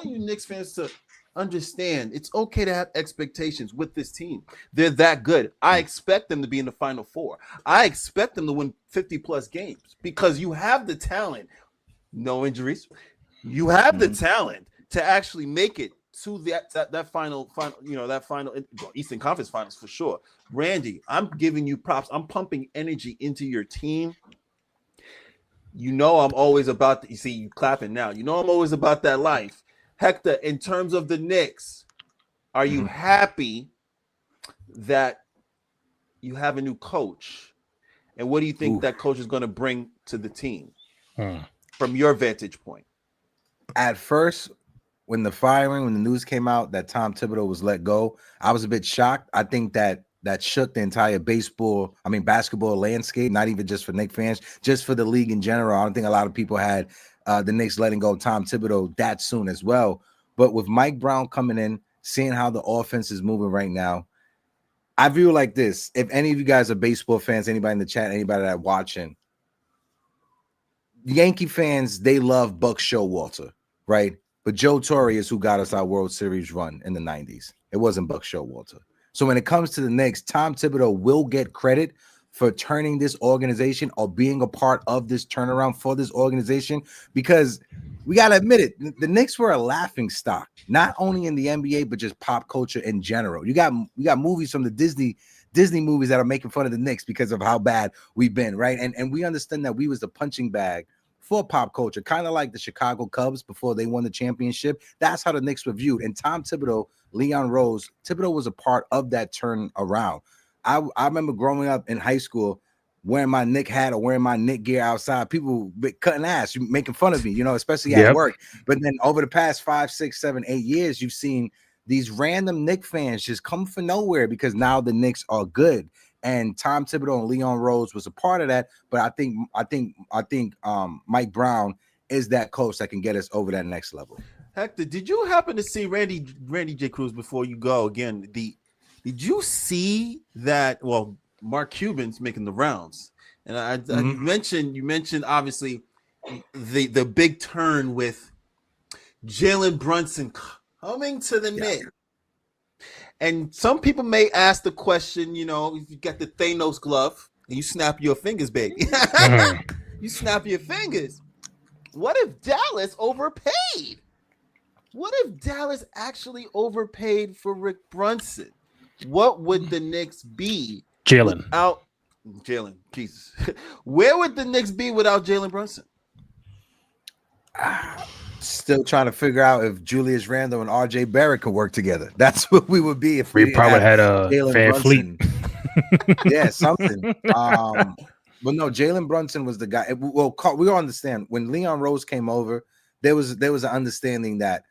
Knicks fans to understand it's okay to have expectations with this team. They're that good. I expect them to be in the Final Four. I expect them to win 50+ games because you have the talent. No injuries. You have the talent to actually make it to that final Eastern Conference Finals for sure. Randy, I'm giving you props. I'm pumping energy into your team. I'm always about you see you clapping now. I'm always about that life. Hector, in terms of the Knicks, are you happy that you have a new coach? And what do you think that coach is going to bring to the team from your vantage point? At first, when the news came out that Tom Thibodeau was let go, I was a bit shocked. I think that shook the entire basketball landscape, not even just for Knicks fans, just for the league in general. I don't think a lot of people had the Knicks letting go of Tom Thibodeau that soon as well. But with Mike Brown coming in, seeing how the offense is moving right now, I view it like this. If any of you guys are baseball fans, anybody in the chat, anybody that's watching, Yankee fans, they love Buck Showalter, right? But Joe Torre is who got us our World Series run in the 90s. It wasn't Buck Showalter. So when it comes to the Knicks, Tom Thibodeau will get credit for turning this organization or being a part of this turnaround for this organization, because we got to admit it, the Knicks were a laughing stock, not only in the NBA, but just pop culture in general. You got movies from the Disney movies that are making fun of the Knicks because of how bad we've been, right? And we understand that we was the punching bag for pop culture, kind of like the Chicago Cubs before they won the championship. That's how the Knicks were viewed. And Tom Thibodeau, Leon Rose, Thibodeau was a part of that turnaround. I remember growing up in high school, wearing my Knick hat or wearing my Knick gear outside, people cutting ass, making fun of me, especially at work. But then over the past 5, 6, 7, 8 years, you've seen these random Knicks fans just come from nowhere because now the Knicks are good. And Tom Thibodeau and Leon Rose was a part of that. But I think Mike Brown is that coach that can get us over that next level. Hector, did you happen to see Randy J. Cruz before you go again? Did you see that? Well, Mark Cuban's making the rounds, and you mentioned obviously the big turn with Jalen Brunson coming to the Knicks. And some people may ask the question, you know, if you got the Thanos glove and you snap your fingers, baby. You snap your fingers. What if Dallas overpaid? What if Dallas actually overpaid for Rick Brunson? What would the Knicks be? Jalen. Jesus. Where would the Knicks be without Jalen Brunson? Still trying to figure out if Julius Randle and RJ Barrett could work together. That's what we would be if we probably had a Van Fleet. Yeah, something. But no, Jalen Brunson was the guy. Well, we all understand when Leon Rose came over, there was an understanding that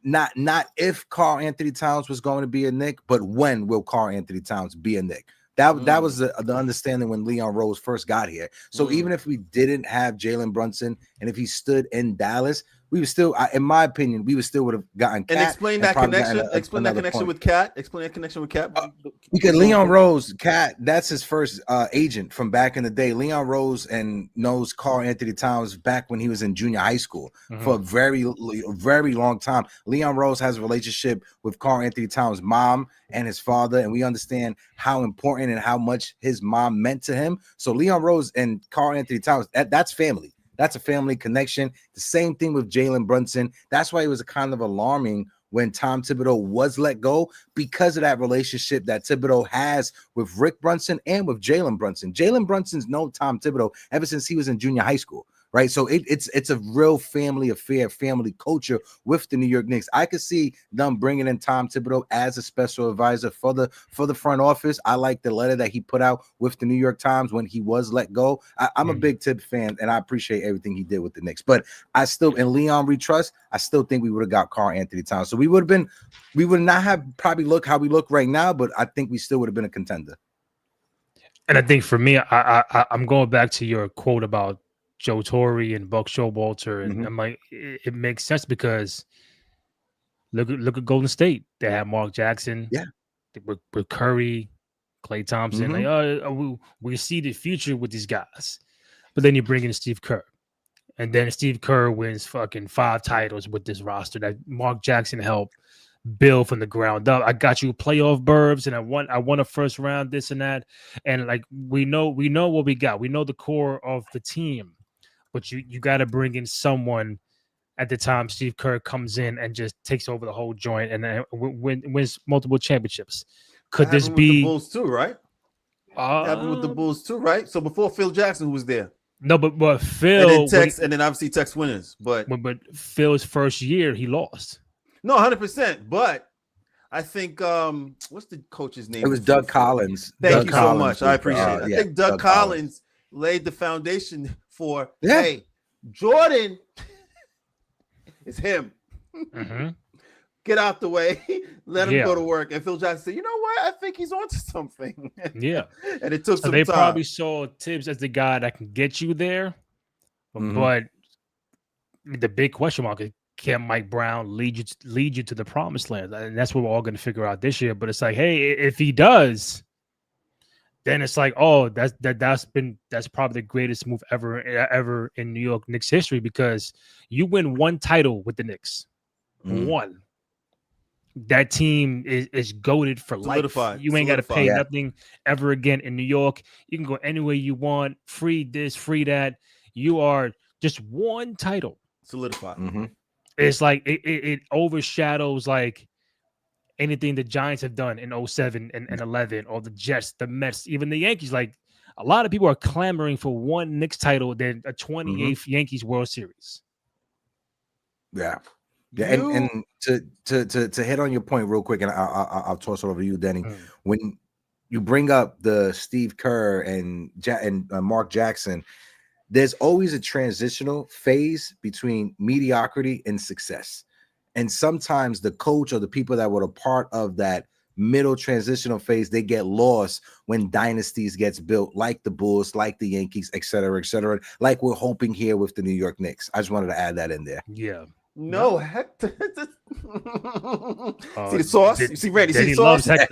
not if Karl Anthony Towns was going to be a Knick, but when will Karl Anthony Towns be a Knick? That was the understanding when Leon Rose first got here. So even if we didn't have Jalen Brunson and if he stood in Dallas, we would still, in my opinion, we would have gotten Cat. And explain that connection. Explain that connection with Cat. Explain that connection with Cat. Because Leon Rose, Cat, that's his first agent from back in the day. Leon Rose knows Karl Anthony Towns back when he was in junior high school for a very long time. Leon Rose has a relationship with Karl Anthony Towns' mom and his father, and we understand how important and how much his mom meant to him. So Leon Rose and Karl Anthony Towns, that's family. That's a family connection. The same thing with Jalen Brunson. That's why it was kind of alarming when Tom Thibodeau was let go, because of that relationship that Thibodeau has with Rick Brunson and with Jalen Brunson. Jalen Brunson's known Tom Thibodeau ever since he was in junior high school. Right, so it's a real family affair, family culture with the New York Knicks. I could see them bringing in Tom Thibodeau as a special advisor for the front office. I like the letter that he put out with the New York Times when he was let go. I'm a big Thib fan, and I appreciate everything he did with the Knicks. But I still, in Leon we trust, I still think we would have got Karl Anthony Towns. So we would not have probably look how we look right now, but I think we still would have been a contender. And I think for me, I'm going back to your quote about Joe Torre and Buck Showalter, and I'm like, it makes sense because look at Golden State. They have Mark Jackson, with Curry, Klay Thompson. Like, we see the future with these guys, but then you bring in Steve Kerr, and then Steve Kerr wins fucking 5 titles with this roster that Mark Jackson helped build from the ground up. I got you playoff burbs, and I won a first round, this and that, and like we know what we got. We know the core of the team. But you got to bring in someone at the time Steve Kerr comes in and just takes over the whole joint and wins multiple championships. Could this be with the Bulls too, right? Happened with the Bulls too, right? So before Phil Jackson, who was there? No, but Phil and then obviously Tex winners. But Phil's first year he lost. No, 100%. But I think what's the coach's name? It was Doug Collins. Thank you so much. I appreciate it. I think Doug Collins laid the foundation for hey, Jordan is him. Get out the way, let him go to work. And Phil Jackson said, "You know what? I think he's onto something." Yeah, and it took some they time. Probably saw Tibbs as the guy that can get you there, but the big question mark is, can Mike Brown lead you to the promised land? And that's what we're all going to figure out this year. But it's like, hey, if he does, then it's like, oh, that's probably the greatest move ever in New York Knicks history, because you win 1 title with the Knicks. 1. That team is goated for life. You ain't got to pay nothing ever again in New York. You can go anywhere you want, free this, free that. You are just 1 title. Solidified. It's like it overshadows like anything the Giants have done in 07 and 11, or the Jets, the Mets, even the Yankees. Like, a lot of people are clamoring for 1 Knicks title than a 28th Yankees World Series. Yeah. And to hit on your point real quick, and I'll toss it over to you, Denny. When you bring up the Steve Kerr and Mark Jackson, there's always a transitional phase between mediocrity and success. And sometimes the coach or the people that were a part of that middle transitional phase, they get lost when dynasties gets built, like the Bulls, like the Yankees, et cetera, like we're hoping here with the New York Knicks. I just wanted to add that in there. Yeah. No, Hector. See the sauce? You see, Randy, see the sauce? Listen,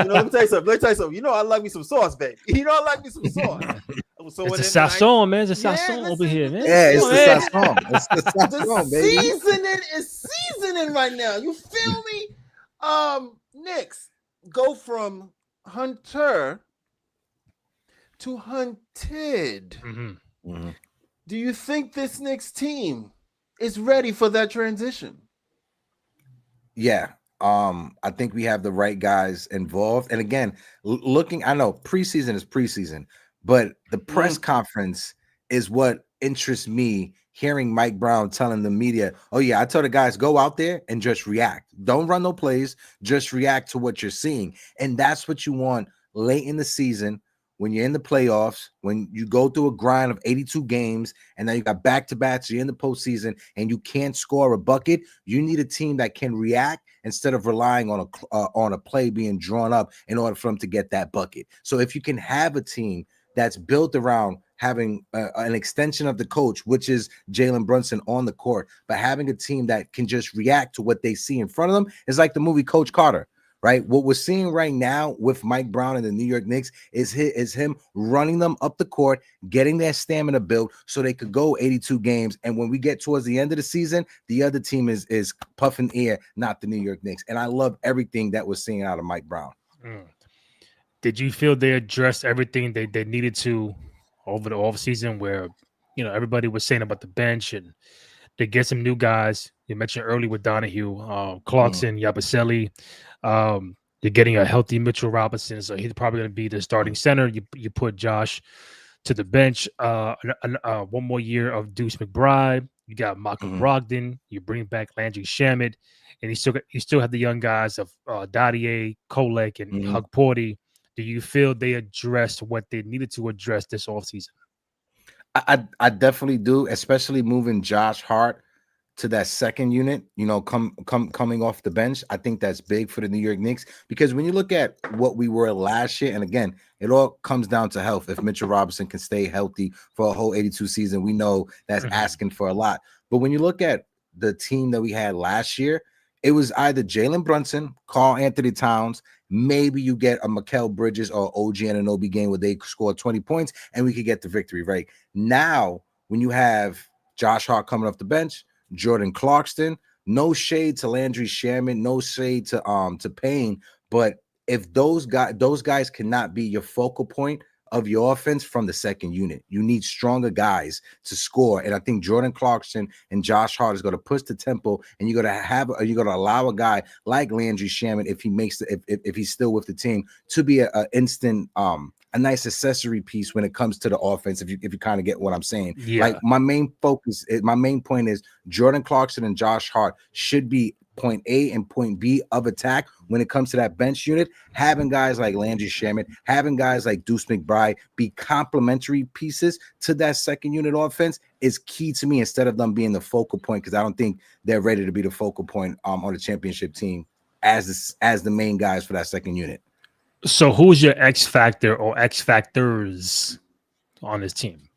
let me tell you something. You know I like me some sauce, baby. You know I like me some sauce. So It's a sazon, man. It's a sazon over here, man. Yeah, it's the man. sazon. It's the sazon, baby. Seasoning is seasoning right now. You feel me? Knicks go from hunter to hunted. Do you think this Knicks team is ready for that transition? Yeah. I think we have the right guys involved. And again, looking, I know preseason is preseason, but the press conference is what interests me. Hearing Mike Brown telling the media, oh yeah, I tell the guys, go out there and just react. Don't run no plays, just react to what you're seeing. And that's what you want late in the season, when you're in the playoffs, when you go through a grind of 82 games, and now you got back-to-backs, you're in the postseason, and you can't score a bucket. You need a team that can react instead of relying on a play being drawn up in order for them to get that bucket. So if you can have a team that's built around having an extension of the coach, which is Jalen Brunson on the court, but having a team that can just react to what they see in front of them, is like the movie Coach Carter. Right, what we're seeing right now with Mike Brown and the New York Knicks is him running them up the court, getting their stamina built so they could go 82 games. And when we get towards the end of the season, the other team is puffing air, not the New York Knicks. And I love everything that we're seeing out of Mike Brown. Did you feel they addressed everything they needed to over the offseason, where everybody was saying about the bench, and they get some new guys? You mentioned early with Donahue, Clarkson, Yabusele. You're getting a healthy Mitchell Robinson, so he's probably going to be the starting center. You put Josh to the bench. One more year of Deuce McBride. You got Malcolm Brogdon. You bring back Landry Shamet, and you still have the young guys of Dadier, Kolek, and Hug Porty. Do you feel they addressed what they needed to address this offseason? I definitely do, especially moving Josh Hart to that second unit, coming off the bench. I think that's big for the New York Knicks, because when you look at what we were last year, and again, it all comes down to health. If Mitchell Robinson can stay healthy for a whole 82 season, we know that's asking for a lot. But when you look at the team that we had last year, it was either Jalen Brunson, Karl Anthony Towns, maybe you get a Mikal Bridges or OG Anunoby game where they score 20 points and we could get the victory. Right now, when you have Josh Hart coming off the bench, Jordan Clarkson, no shade to Landry Shamet, no shade to Payne, but if those guys cannot be your focal point of your offense from the second unit, you need stronger guys to score. And I think Jordan Clarkson and Josh Hart is going to push the tempo, and you're going to allow a guy like Landry Shamet, if he's still with the team, to be a instant a nice accessory piece when it comes to the offense, if you kind of get what I'm saying. Yeah. Like my main point is Jordan Clarkson and Josh Hart should be point A and point B of attack when it comes to that bench unit. Having guys like Landry Shamet, having guys like Deuce McBride be complementary pieces to that second unit offense is key to me, instead of them being the focal point, because I don't think they're ready to be the focal point on the championship team as the main guys for that second unit. So who's your X factor or X factors on this team?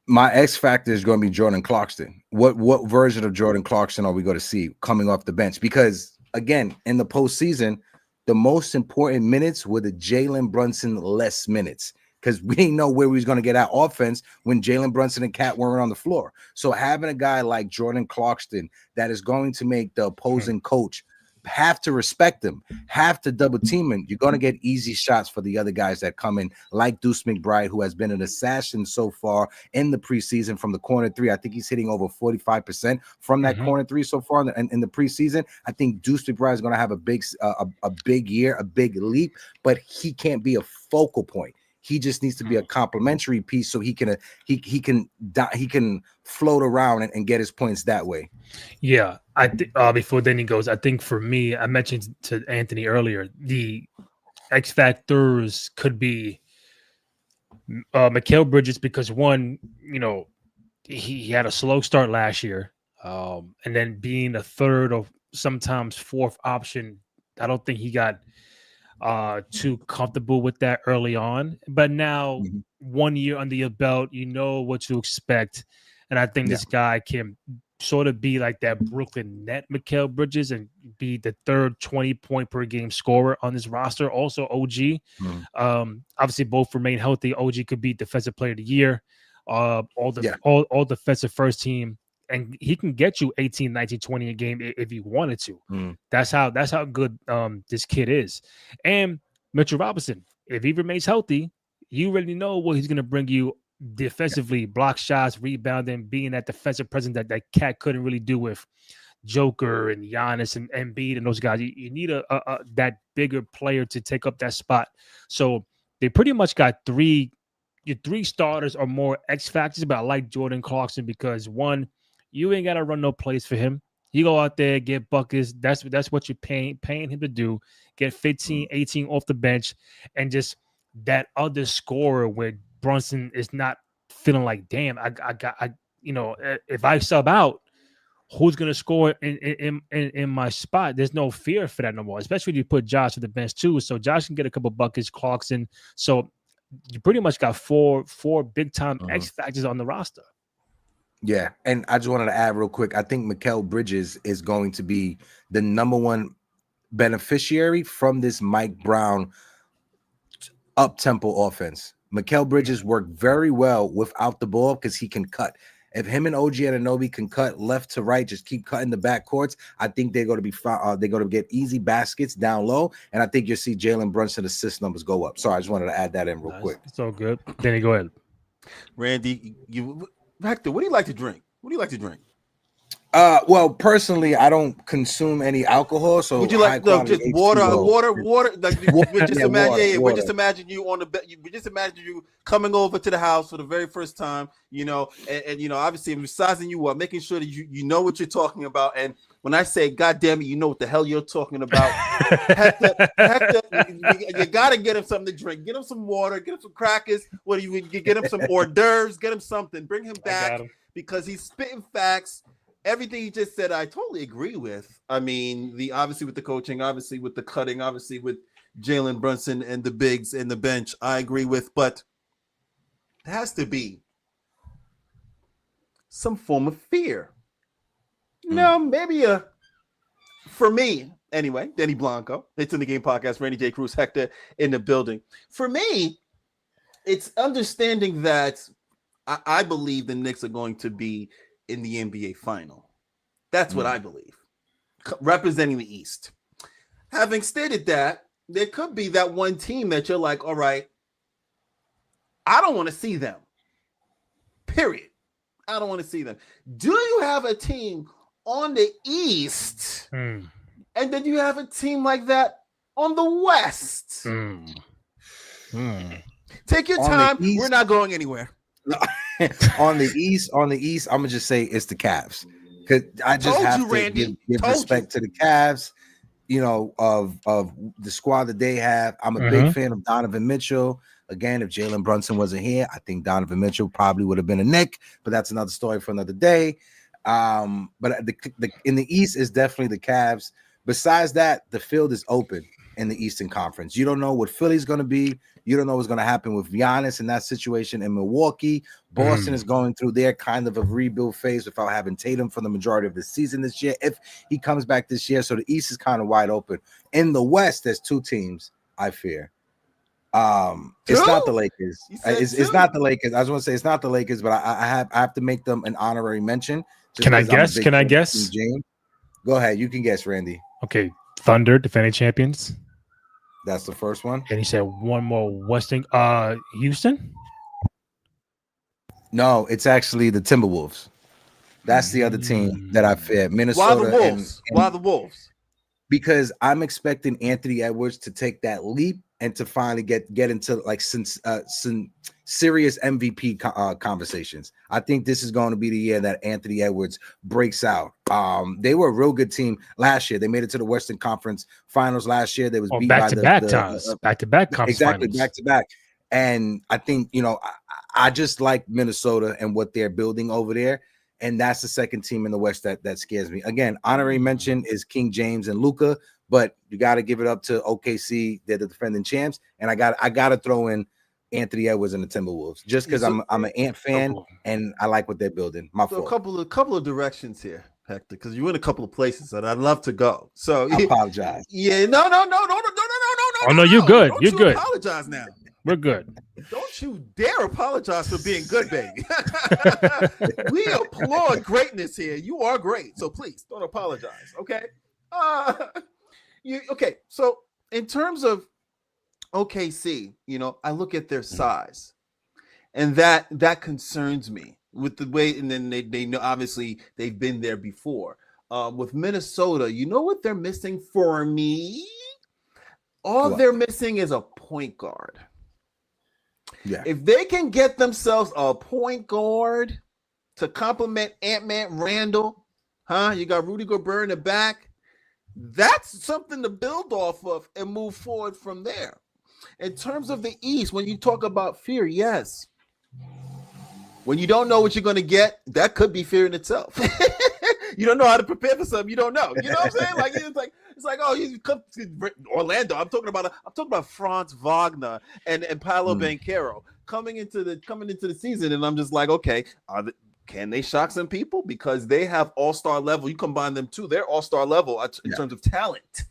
My X factor is going to be Jordan Clarkson. What version of Jordan Clarkson are we going to see coming off the bench? Because again, in the postseason, the most important minutes were the Jalen Brunson less minutes, because we didn't know where we was going to get our offense when Jalen Brunson and Cat weren't on the floor. So having a guy like Jordan Clarkson that is going to make the opposing coach have to respect him, have to double team him, you're going to get easy shots for the other guys that come in, like Deuce McBride, who has been an assassin so far in the preseason from the corner three. I think he's hitting over 45% from that corner three so far in the preseason. I think Deuce McBride is going to have a big year, a big leap, but he can't be a focal point. He just needs to be a complementary piece so he can float around and get his points that way. Yeah, I think before Denny goes, I think for me, I mentioned to Anthony earlier, the X factors could be Mikal Bridges, because one, he had a slow start last year, and then being a third or sometimes fourth option, I don't think he got too comfortable with that early on. But now 1 year under your belt, you know what to expect, and I think this guy can sort of be like that Brooklyn net Mikal Bridges and be the third 20-point per game scorer on this roster. Also, OG. Obviously, both remain healthy. OG could be Defensive Player of the Year, all defensive first team, and he can get you 18, 19, 20 a game if he wanted to. That's how good this kid is. And Mitchell Robinson, if he remains healthy, you already know what he's going to bring you defensively, block shots, rebounding, being that defensive presence that Cat couldn't really do with Joker and Giannis and Embiid and those guys. You need a that bigger player to take up that spot. So they pretty much got your three starters are more X factors, but I like Jordan Clarkson because one, you ain't got to run no plays for him. You go out there, get buckets. That's what you're paying him to do. Get 15, 18 off the bench, and just that other scorer where Brunson is not feeling like, damn, I if I sub out, who's gonna score in my spot? There's no fear for that no more, especially if you put Josh to the bench too. So Josh can get a couple buckets, Clarkson. So you pretty much got four big time X factors on the roster. Yeah, and I just wanted to add real quick. I think Mikal Bridges is going to be the number one beneficiary from this Mike Brown up-tempo offense. Mikal Bridges worked very well without the ball because he can cut. If him and OG Anunoby can cut left to right, just keep cutting the backcourts, I think they're going to get easy baskets down low, and I think you'll see Jalen Brunson assist numbers go up. Sorry, I just wanted to add that in real quick. So good. Danny, go ahead. Randy, Hector, what do you like to drink? Well, personally, I don't consume any alcohol. So would you like just water? Like we just imagine you on the bed. We just imagine you coming over to the house for the very first time. And obviously, I'm sizing you up, making sure that you know what you're talking about. And when I say, God damn it, you know what the hell you're talking about. Hector, you gotta get him something to drink. Get him some water. Get him some crackers. What do you get him some hors d'oeuvres? Get him something. Bring him back because he's spitting facts. Everything he just said, I totally agree with. I mean, obviously with the coaching, obviously with the cutting, obviously with Jalen Brunson and the bigs and the bench, I agree with. But it has to be some form of fear. No, maybe for me, anyway, Denny Blanco, Hits in the Game podcast, Randy J. Cruz, Hector in the building. For me, it's understanding that I believe the Knicks are going to be in the NBA final. That's what I believe, representing the East. Having stated that, there could be that one team that you're like, all right, I don't want to see them. Period. I don't want to see them. Do you have a team on the East, and then you have a team like that on the West? Take your time. We're not going anywhere. on the East, I'm gonna just say it's the Cavs because I just have to give respect to the Cavs. Of the squad that they have. I'm a big fan of Donovan Mitchell. Again, if Jalen Brunson wasn't here, I think Donovan Mitchell probably would have been a Knick, but that's another story for another day. But in the East is definitely the Cavs. Besides that, the field is open in the Eastern Conference. You don't know what Philly's going to be. You don't know what's going to happen with Giannis in that situation in Milwaukee. Boston is going through their kind of a rebuild phase without having Tatum for the majority of the season this year, if he comes back this year. So the East is kind of wide open. In the West, there's two teams, I fear. It's not the Lakers. It's not the Lakers. I just want to say it's not the Lakers, but I have to make them an honorary mention. Can I guess? Go ahead. You can guess, Randy. Okay. Thunder, defending champions. That's the first one. And he said one more Western. Houston? No, it's actually the Timberwolves. That's the other team that I fear. Minnesota. Why the Wolves? Why the Wolves? Because I'm expecting Anthony Edwards to take that leap and to finally get into like some serious MVP conversations. I think this is going to be the year that Anthony Edwards breaks out. They were a real good team last year. They made it to the Western Conference Finals last year. They was beat by back-to-back times. Back-to-back conference exactly finals. Back-to-back. And I think I just like Minnesota and what they're building over there. And that's the second team in the West that scares me. Again, honorary mention is King James and Luka, but you got to give it up to OKC. They're the defending champs. And I got to throw in Anthony Edwards and the Timberwolves, just because I'm an Ant fan and I like what they're building. My fault. A couple of directions here, Hector, because you're in a couple of places that I'd love to go. So I apologize. Yeah, no. Oh no, you're good. You're good. Apologize now. We're good. Don't you dare apologize for being good, baby. We applaud greatness here. You are great, so please don't apologize. Okay. Okay. So in terms of OKC, I look at their size, and that concerns me with the way. And then they know, obviously they've been there before. With Minnesota, you know what they're missing for me? All they're missing is a point guard. Yeah. If they can get themselves a point guard to complement Ant-Man Randall, you got Rudy Gobert in the back. That's something to build off of and move forward from there. In terms of the East, when you talk about fear, yes. When you don't know what you're going to get, that could be fear in itself. You don't know how to prepare for something you don't know. You know what I'm saying? Like it's like oh, you come to Orlando. I'm talking about Franz Wagner and Paolo Banchero coming into the season, and I'm just like, okay, can they shock some people because they have all-star level? You combine them too; they're all-star level in terms of talent.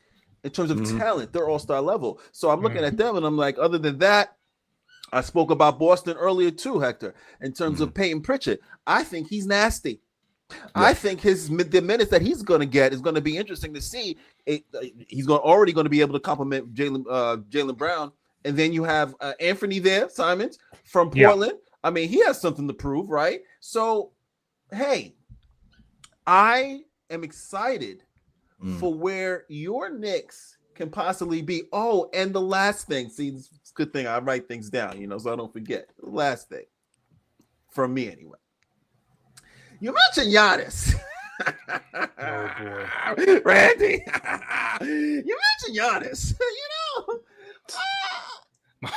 In terms of talent, they're all-star level. So I'm looking at them, and I'm like, other than that, I spoke about Boston earlier too, Hector. In terms of Peyton Pritchard, I think he's nasty. Yeah. I think the minutes that he's going to get is going to be interesting to see. He's already going to be able to complement Jaylen Brown, and then you have Anthony Simons from Portland. Yeah. I mean, he has something to prove, right? So, hey, I am excited for where your Knicks can possibly be. Oh, and the last thing, see, it's a good thing I write things down, so I don't forget. The last thing, from me anyway. You mentioned Giannis. Oh boy, Randy. You mentioned Giannis.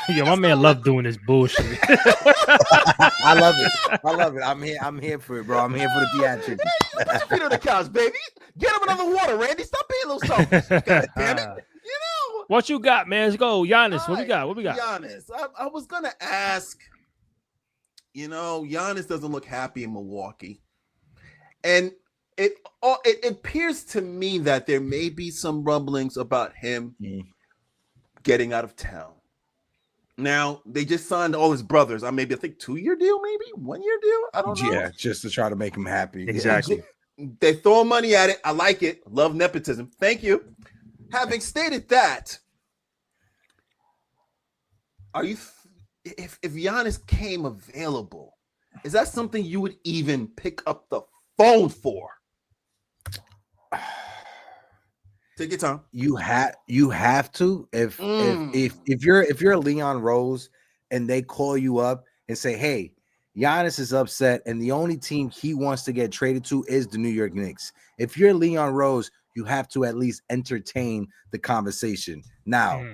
Yo, my man love doing this bullshit. I love it. I'm here for it, bro. I'm here for the theatrics. Put your feet on the couch, baby. Get him another water, Randy. Stop being a little selfish. God damn it. What you got, man? Let's go, Giannis. What we got? Giannis. I was gonna ask. Giannis doesn't look happy in Milwaukee. And it appears to me that there may be some rumblings about him getting out of town. Now, they just signed all his brothers. I think 2-year deal, maybe 1-year deal. I don't know. Yeah, just to try to make him happy. Exactly. They throw money at it. I like it. Love nepotism. Thank you. Having stated that, if Giannis came available, is that something you would even pick up the phone for? Take your time. You have to. If you're a Leon Rose and they call you up and say, hey, Giannis is upset and the only team he wants to get traded to is the New York Knicks. If you're Leon Rose, you have to at least entertain the conversation. Now,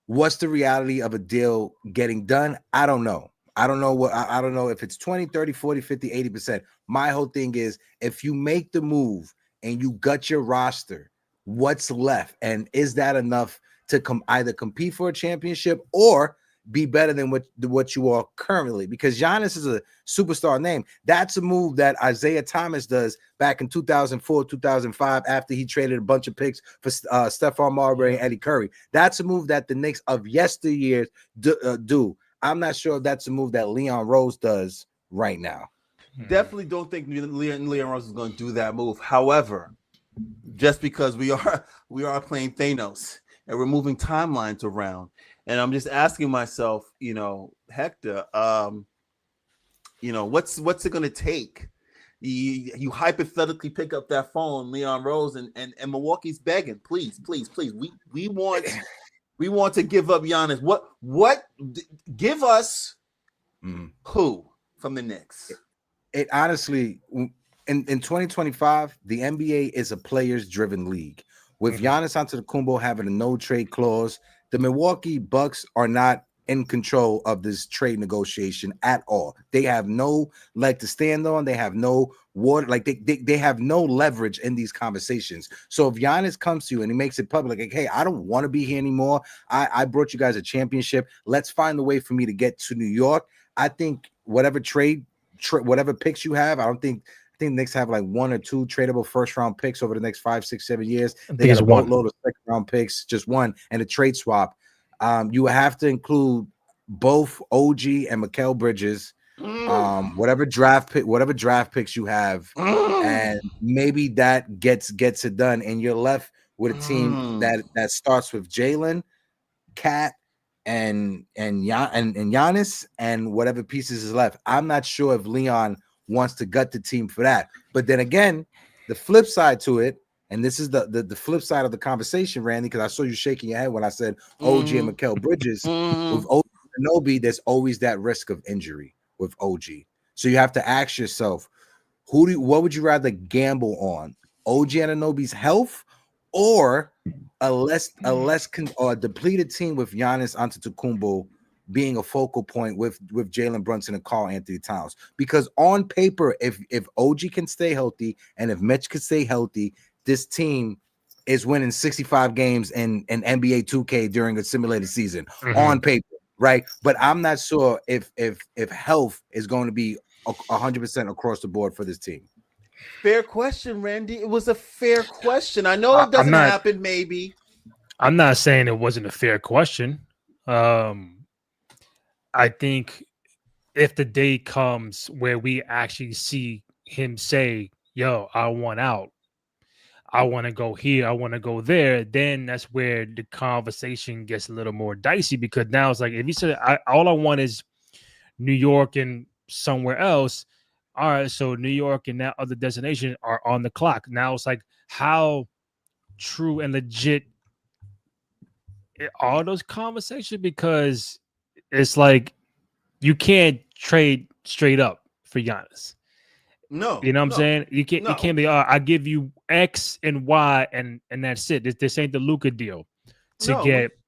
what's the reality of a deal getting done? I don't know. I don't know if it's 20, 30, 40, 50, 80%. My whole thing is if you make the move and you gut your roster, what's left? And is that enough to either compete for a championship or be better than what you are currently? Because Giannis is a superstar name. That's a move that Isaiah Thomas does back in 2004, 2005 after he traded a bunch of picks for Stephon Marbury and Eddie Curry. That's a move that the Knicks of yesteryear do. I'm not sure if that's a move that Leon Rose does right now. Definitely don't think Leon Rose is going to do that move. However, just because we are playing Thanos and we're moving timelines around, and I'm just asking myself, Hector, what's it going to take? You hypothetically pick up that phone, Leon Rose, and Milwaukee's begging, please. We want to give up Giannis. What give us who from the Knicks? It honestly, in 2025, the NBA is a players-driven league. With Giannis Antetokounmpo having a no-trade clause, the Milwaukee Bucks are not in control of this trade negotiation at all. They have no leg to stand on. They have no water. Like they have no leverage in these conversations. So if Giannis comes to you and he makes it public, like, hey, I don't want to be here anymore. I brought you guys a championship. Let's find a way for me to get to New York. I think whatever whatever picks you have, I think Knicks have like 1 or 2 tradable first-round picks over the next 5, 6, 7 years. They got a boatload of second-round picks, just one, and a trade swap. You have to include both OG and Mikal Bridges, whatever draft picks you have, and maybe that gets it done, and you're left with a team that starts with Jalen, Cat, and Giannis, and whatever pieces is left. I'm not sure if Leon wants to gut the team for that. But then again, the flip side to it, and this is the flip side of the conversation, Randy, because I saw you shaking your head when I said OG and Mikal Bridges. With OG and Anobi, there's always that risk of injury with OG. So you have to ask yourself, what would you rather gamble on? OG Anunoby's health or a depleted team with Giannis Antetokounmpo being a focal point with Jalen Brunson and Karl Anthony Towns? Because on paper, if OG can stay healthy and if Mitch can stay healthy, this team is winning 65 games in NBA 2K during a simulated season on paper, right? But I'm not sure if health is going to be 100% across the board for this team. Fair question, Randy. It was a fair question. I know it doesn't happen, maybe. I'm not saying it wasn't a fair question. I think if the day comes where we actually see him say, yo, I want out, I want to go here, I want to go there, then that's where the conversation gets a little more dicey, because now it's like, if he said, all I want is New York and somewhere else, all right, so New York and that other destination are on the clock. Now it's like, how true and legit are those conversations? Because it's like, you can't trade straight up for Giannis. No, you know what I'm saying? You can't. No. You can't be. I give you X and Y, and that's it. This ain't the Luka deal.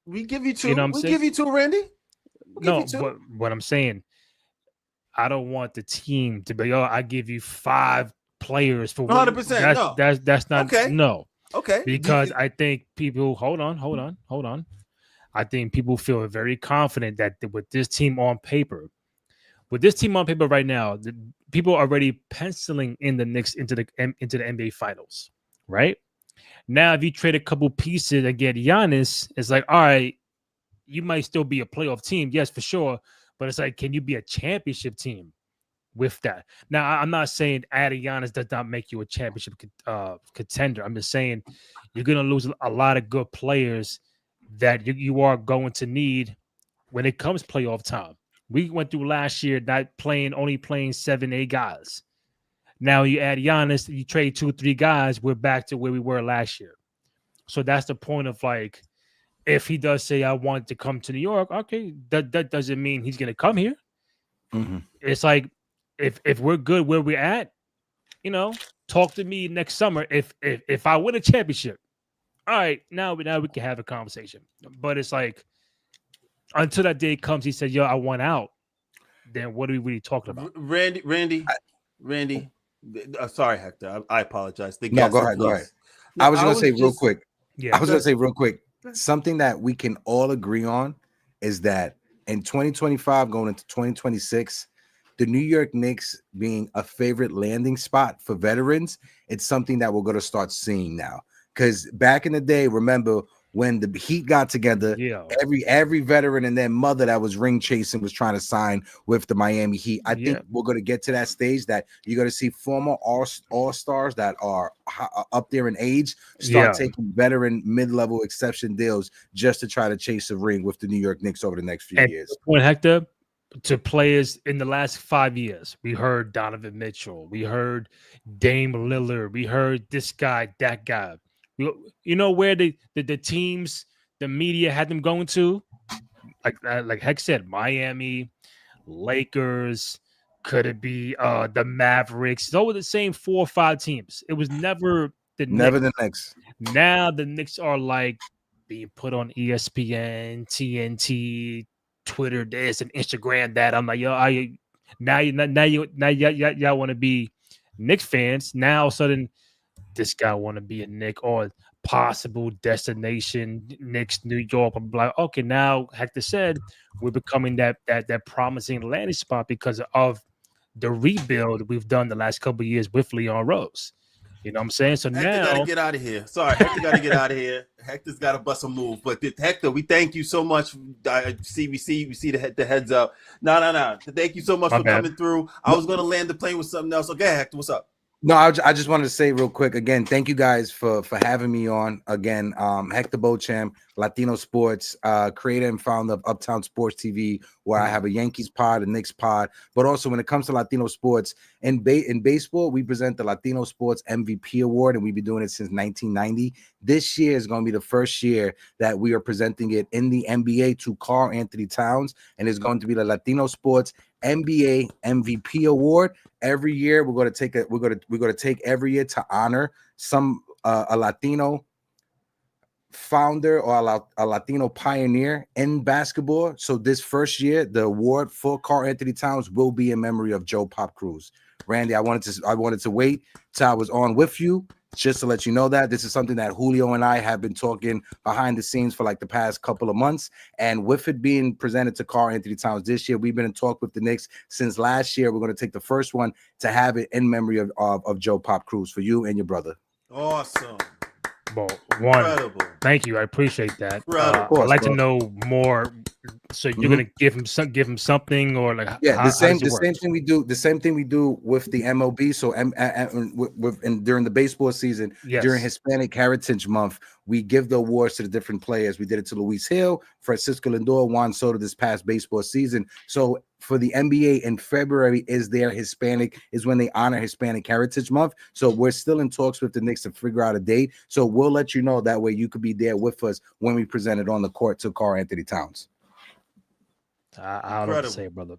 We give you 2. You know what I'm saying? Give you 2, Randy. But what I'm saying, I don't want the team to be. I give you 5 players for 100%. No, that's not okay. No. Okay. Because I think people. Hold on. I think people feel very confident that with this team on paper right now, people are already penciling in the Knicks into the NBA Finals, right? Now, if you trade a couple pieces and get Giannis, it's like, all right, you might still be a playoff team, yes, for sure, but it's like, can you be a championship team with that? Now, I'm not saying adding Giannis does not make you a championship contender. I'm just saying you're going to lose a lot of good players that you are going to need when it comes playoff time. We went through last year only playing 7-8 guys. Now you add Giannis, you trade 2-3 guys, we're back to where we were last year. So that's the point of, like, if he does say, I want to come to New York, okay, that doesn't mean he's going to come here. It's like, if we're good where we're at, talk to me next summer. If I win a championship, all right, now we can have a conversation. But it's like, until that day comes, he said, yo, I want out. Then what are we really talking about? Randy. Sorry, Hector. I apologize. Go ahead. No, I was going to say real quick. Yeah, I was going to say real quick. Something that we can all agree on is that in 2025, going into 2026, the New York Knicks being a favorite landing spot for veterans, it's something that we're going to start seeing now. Because back in the day, remember when the Heat got together, every veteran and their mother that was ring chasing was trying to sign with the Miami Heat. I think we're going to get to that stage that you're going to see former all-stars that are up there in age start taking veteran mid-level exception deals just to try to chase a ring with the New York Knicks over the next few years. Point, Hector, to players in the last 5 years, we heard Donovan Mitchell, we heard Dame Lillard, we heard this guy, that guy. You know where the teams, the media had them going to? Like Heck said, Miami, Lakers, could it be the Mavericks? Those were the same 4 or 5 teams. It was never the Knicks. Now the Knicks are like being put on ESPN, TNT, Twitter this and Instagram that. I'm like, yo, y'all want to be Knicks fans. Now all of a sudden, this guy want to be a Knick or possible destination Knicks, New York. I'm like, okay, now Hector said we're becoming that promising landing spot because of the rebuild we've done the last couple of years with Leon Rose. You know what I'm saying? So Hector now gotta get out of here. Sorry, Hector gotta get out of here. Hector's gotta bust a move. But Hector, we thank you so much. We see the heads up. No. Thank you so much for coming through. I was gonna land the plane with something else. Okay, Hector, what's up? No, I just wanted to say real quick again, thank you guys for having me on again. Hector Beauchamp, Latino Sports, creator and founder of Uptown Sports TV, where I have a Yankees pod, a Knicks pod, but also when it comes to Latino sports in baseball, we present the Latino Sports MVP Award, and we've been doing it since 1990. This year is going to be the first year that we are presenting it in the NBA to Karl Anthony Towns, and it's going to be the Latino Sports NBA MVP Award. Every year we're going to take every year to honor some a Latino founder or a Latino pioneer in basketball. So this first year, the award for Karl Anthony Towns will be in memory of Joe Pop Cruz. Randy, I wanted to wait till I was on with you, just to let you know that this is something that Julio and I have been talking behind the scenes for like the past couple of months. And with it being presented to Karl Anthony Towns this year, we've been in talk with the Knicks since last year. We're going to take the first one to have it in memory of Joe Pop Cruz for you and your brother. Awesome. Well, Incredible. Thank you. I appreciate that. Incredible. I'd like to know more. So you're gonna give him something, or like the same thing we do with the MLB. So during the baseball season, during Hispanic Heritage Month, we give the awards to the different players. We did it to Luis Hill, Francisco Lindor, Juan Soto this past baseball season. So for the NBA in February is when they honor Hispanic Heritage Month. So we're still in talks with the Knicks to figure out a date. So we'll let you know, that way you could be there with us when we present it on the court to Karl Anthony Towns. I don't know what to say, brother.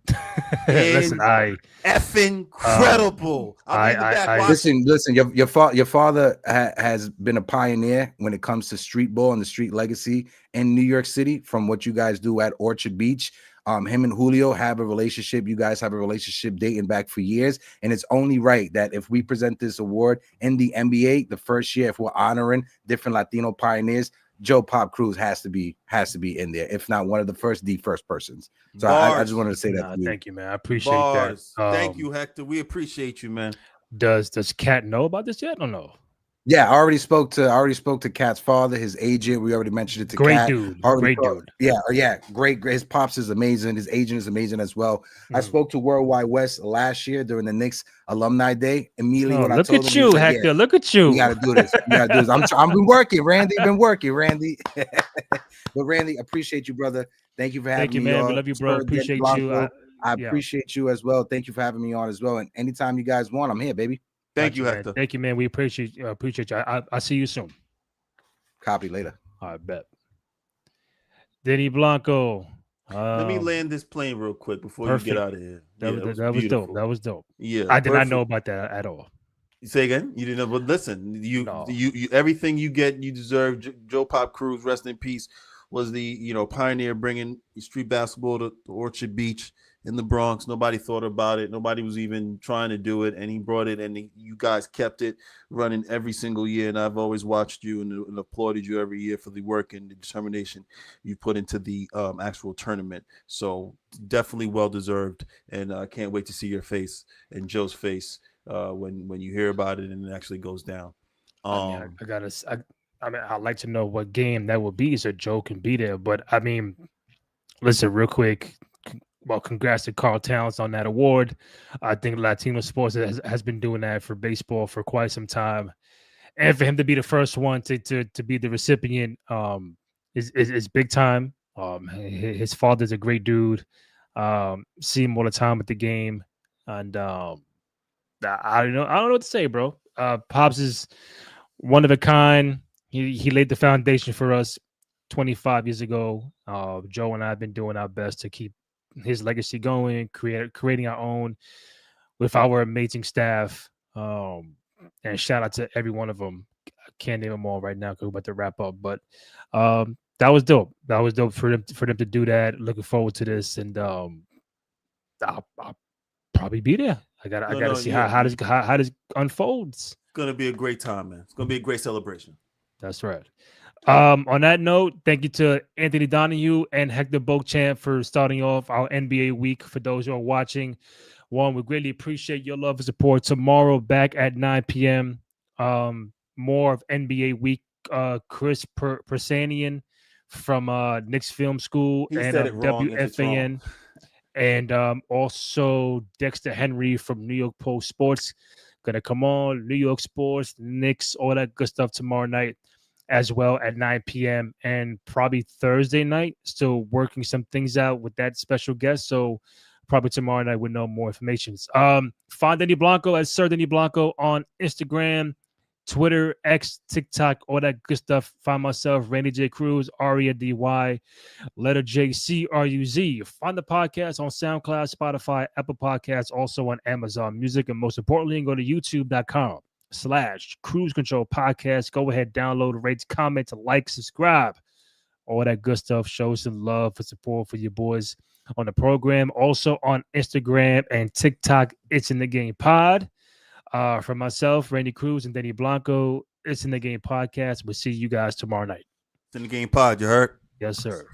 Listen, effing incredible. Listen. Your father has been a pioneer when it comes to street ball and the street legacy in New York City. From what you guys do at Orchard Beach, him and Julio have a relationship. You guys have a relationship dating back for years, and it's only right that if we present this award in the NBA the first year, if we're honoring different Latino pioneers, Joe Pop Cruz has to be in there, if not one of the first persons. So I just wanted to say that. Thank you, man. I appreciate that. Thank you, Hector. We appreciate you, man. Does Cat know about this yet or no? Yeah, I already spoke to Cat's father, his agent. We already mentioned it to Cat. Great dude. Yeah, great. His pops is amazing. His agent is amazing as well. I spoke to Worldwide West last year during the Knicks Alumni Day. Immediately when I told him, Hector. Look at you. We got to do this. I'm been working, Randy. But Randy, appreciate you, brother. Thank you for having me. Thank you, man. We love you, bro. Appreciate you. I appreciate you as well. Thank you for having me on as well. And anytime you guys want, I'm here, baby. Thank you, Hector. Thank you, man. We appreciate you. I'll see you soon. Copy later. I bet. Denny Blanco. Let me land this plane real quick before you get out of here. That was dope. That was dope. Yeah, I did not know about that at all. Say again? You didn't know? But listen, you everything you get, you deserve. Joe Pop Cruz, rest in peace, was the pioneer bringing street basketball to Orchard Beach in the Bronx. Nobody thought about it. Nobody was even trying to do it, and he brought it, and you guys kept it running every single year. And I've always watched you and applauded you every year for the work and the determination you put into the actual tournament. So definitely well deserved, and I can't wait to see your face and Joe's face when you hear about it and it actually goes down. I'd like to know what game that will be so Joe can be there. But I mean, listen, real quick. Well, congrats to Karl Towns on that award. I think Latino Sports has been doing that for baseball for quite some time, and for him to be the first one to be the recipient is big time. His father's a great dude. See him all the time at the game, and I don't know what to say, bro. Pops is one of a kind. He laid the foundation for us 25 years ago. Joe and I have been doing our best to keep his legacy going, creating our own with our amazing staff. And shout out to every one of them. I can't name them all right now because we're about to wrap up. But that was dope. That was dope for them to do that. Looking forward to this, and I'll probably be there. I gotta see how this unfolds. It's gonna be a great time, man. It's gonna be a great celebration. That's right. On that note, thank you to Anthony Donahue and Hector Beauchamp for starting off our NBA week. For those who are watching, we greatly appreciate your love and support. Tomorrow, back at 9 p.m. More of NBA week. Chris Persanian from Knicks Film School and WFAN. And also Dexter Henry from New York Post Sports. Gonna come on, New York Sports, Knicks, all that good stuff tomorrow night as well at 9 p.m. And probably Thursday night, still working some things out with that special guest. So probably tomorrow night we'll know more information. Find Denny Blanco at Sir Denny Blanco on Instagram, Twitter, X, TikTok, all that good stuff. Find myself, Randy J. Cruz, Aria DY, letter J C R U Z. Find the podcast on SoundCloud, Spotify, Apple Podcasts, also on Amazon Music, and most importantly, go to youtube.com/Cruise Control Podcast. Go ahead, download, rate, comment, like, subscribe, all that good stuff. Show some love and support for your boys on the program. Also on Instagram and TikTok, It's in the Game Pod. For myself, Randy Cruz and Denny Blanco, It's in the Game Podcast. We'll see you guys tomorrow night. It's in the Game Pod, you heard? Yes, sir.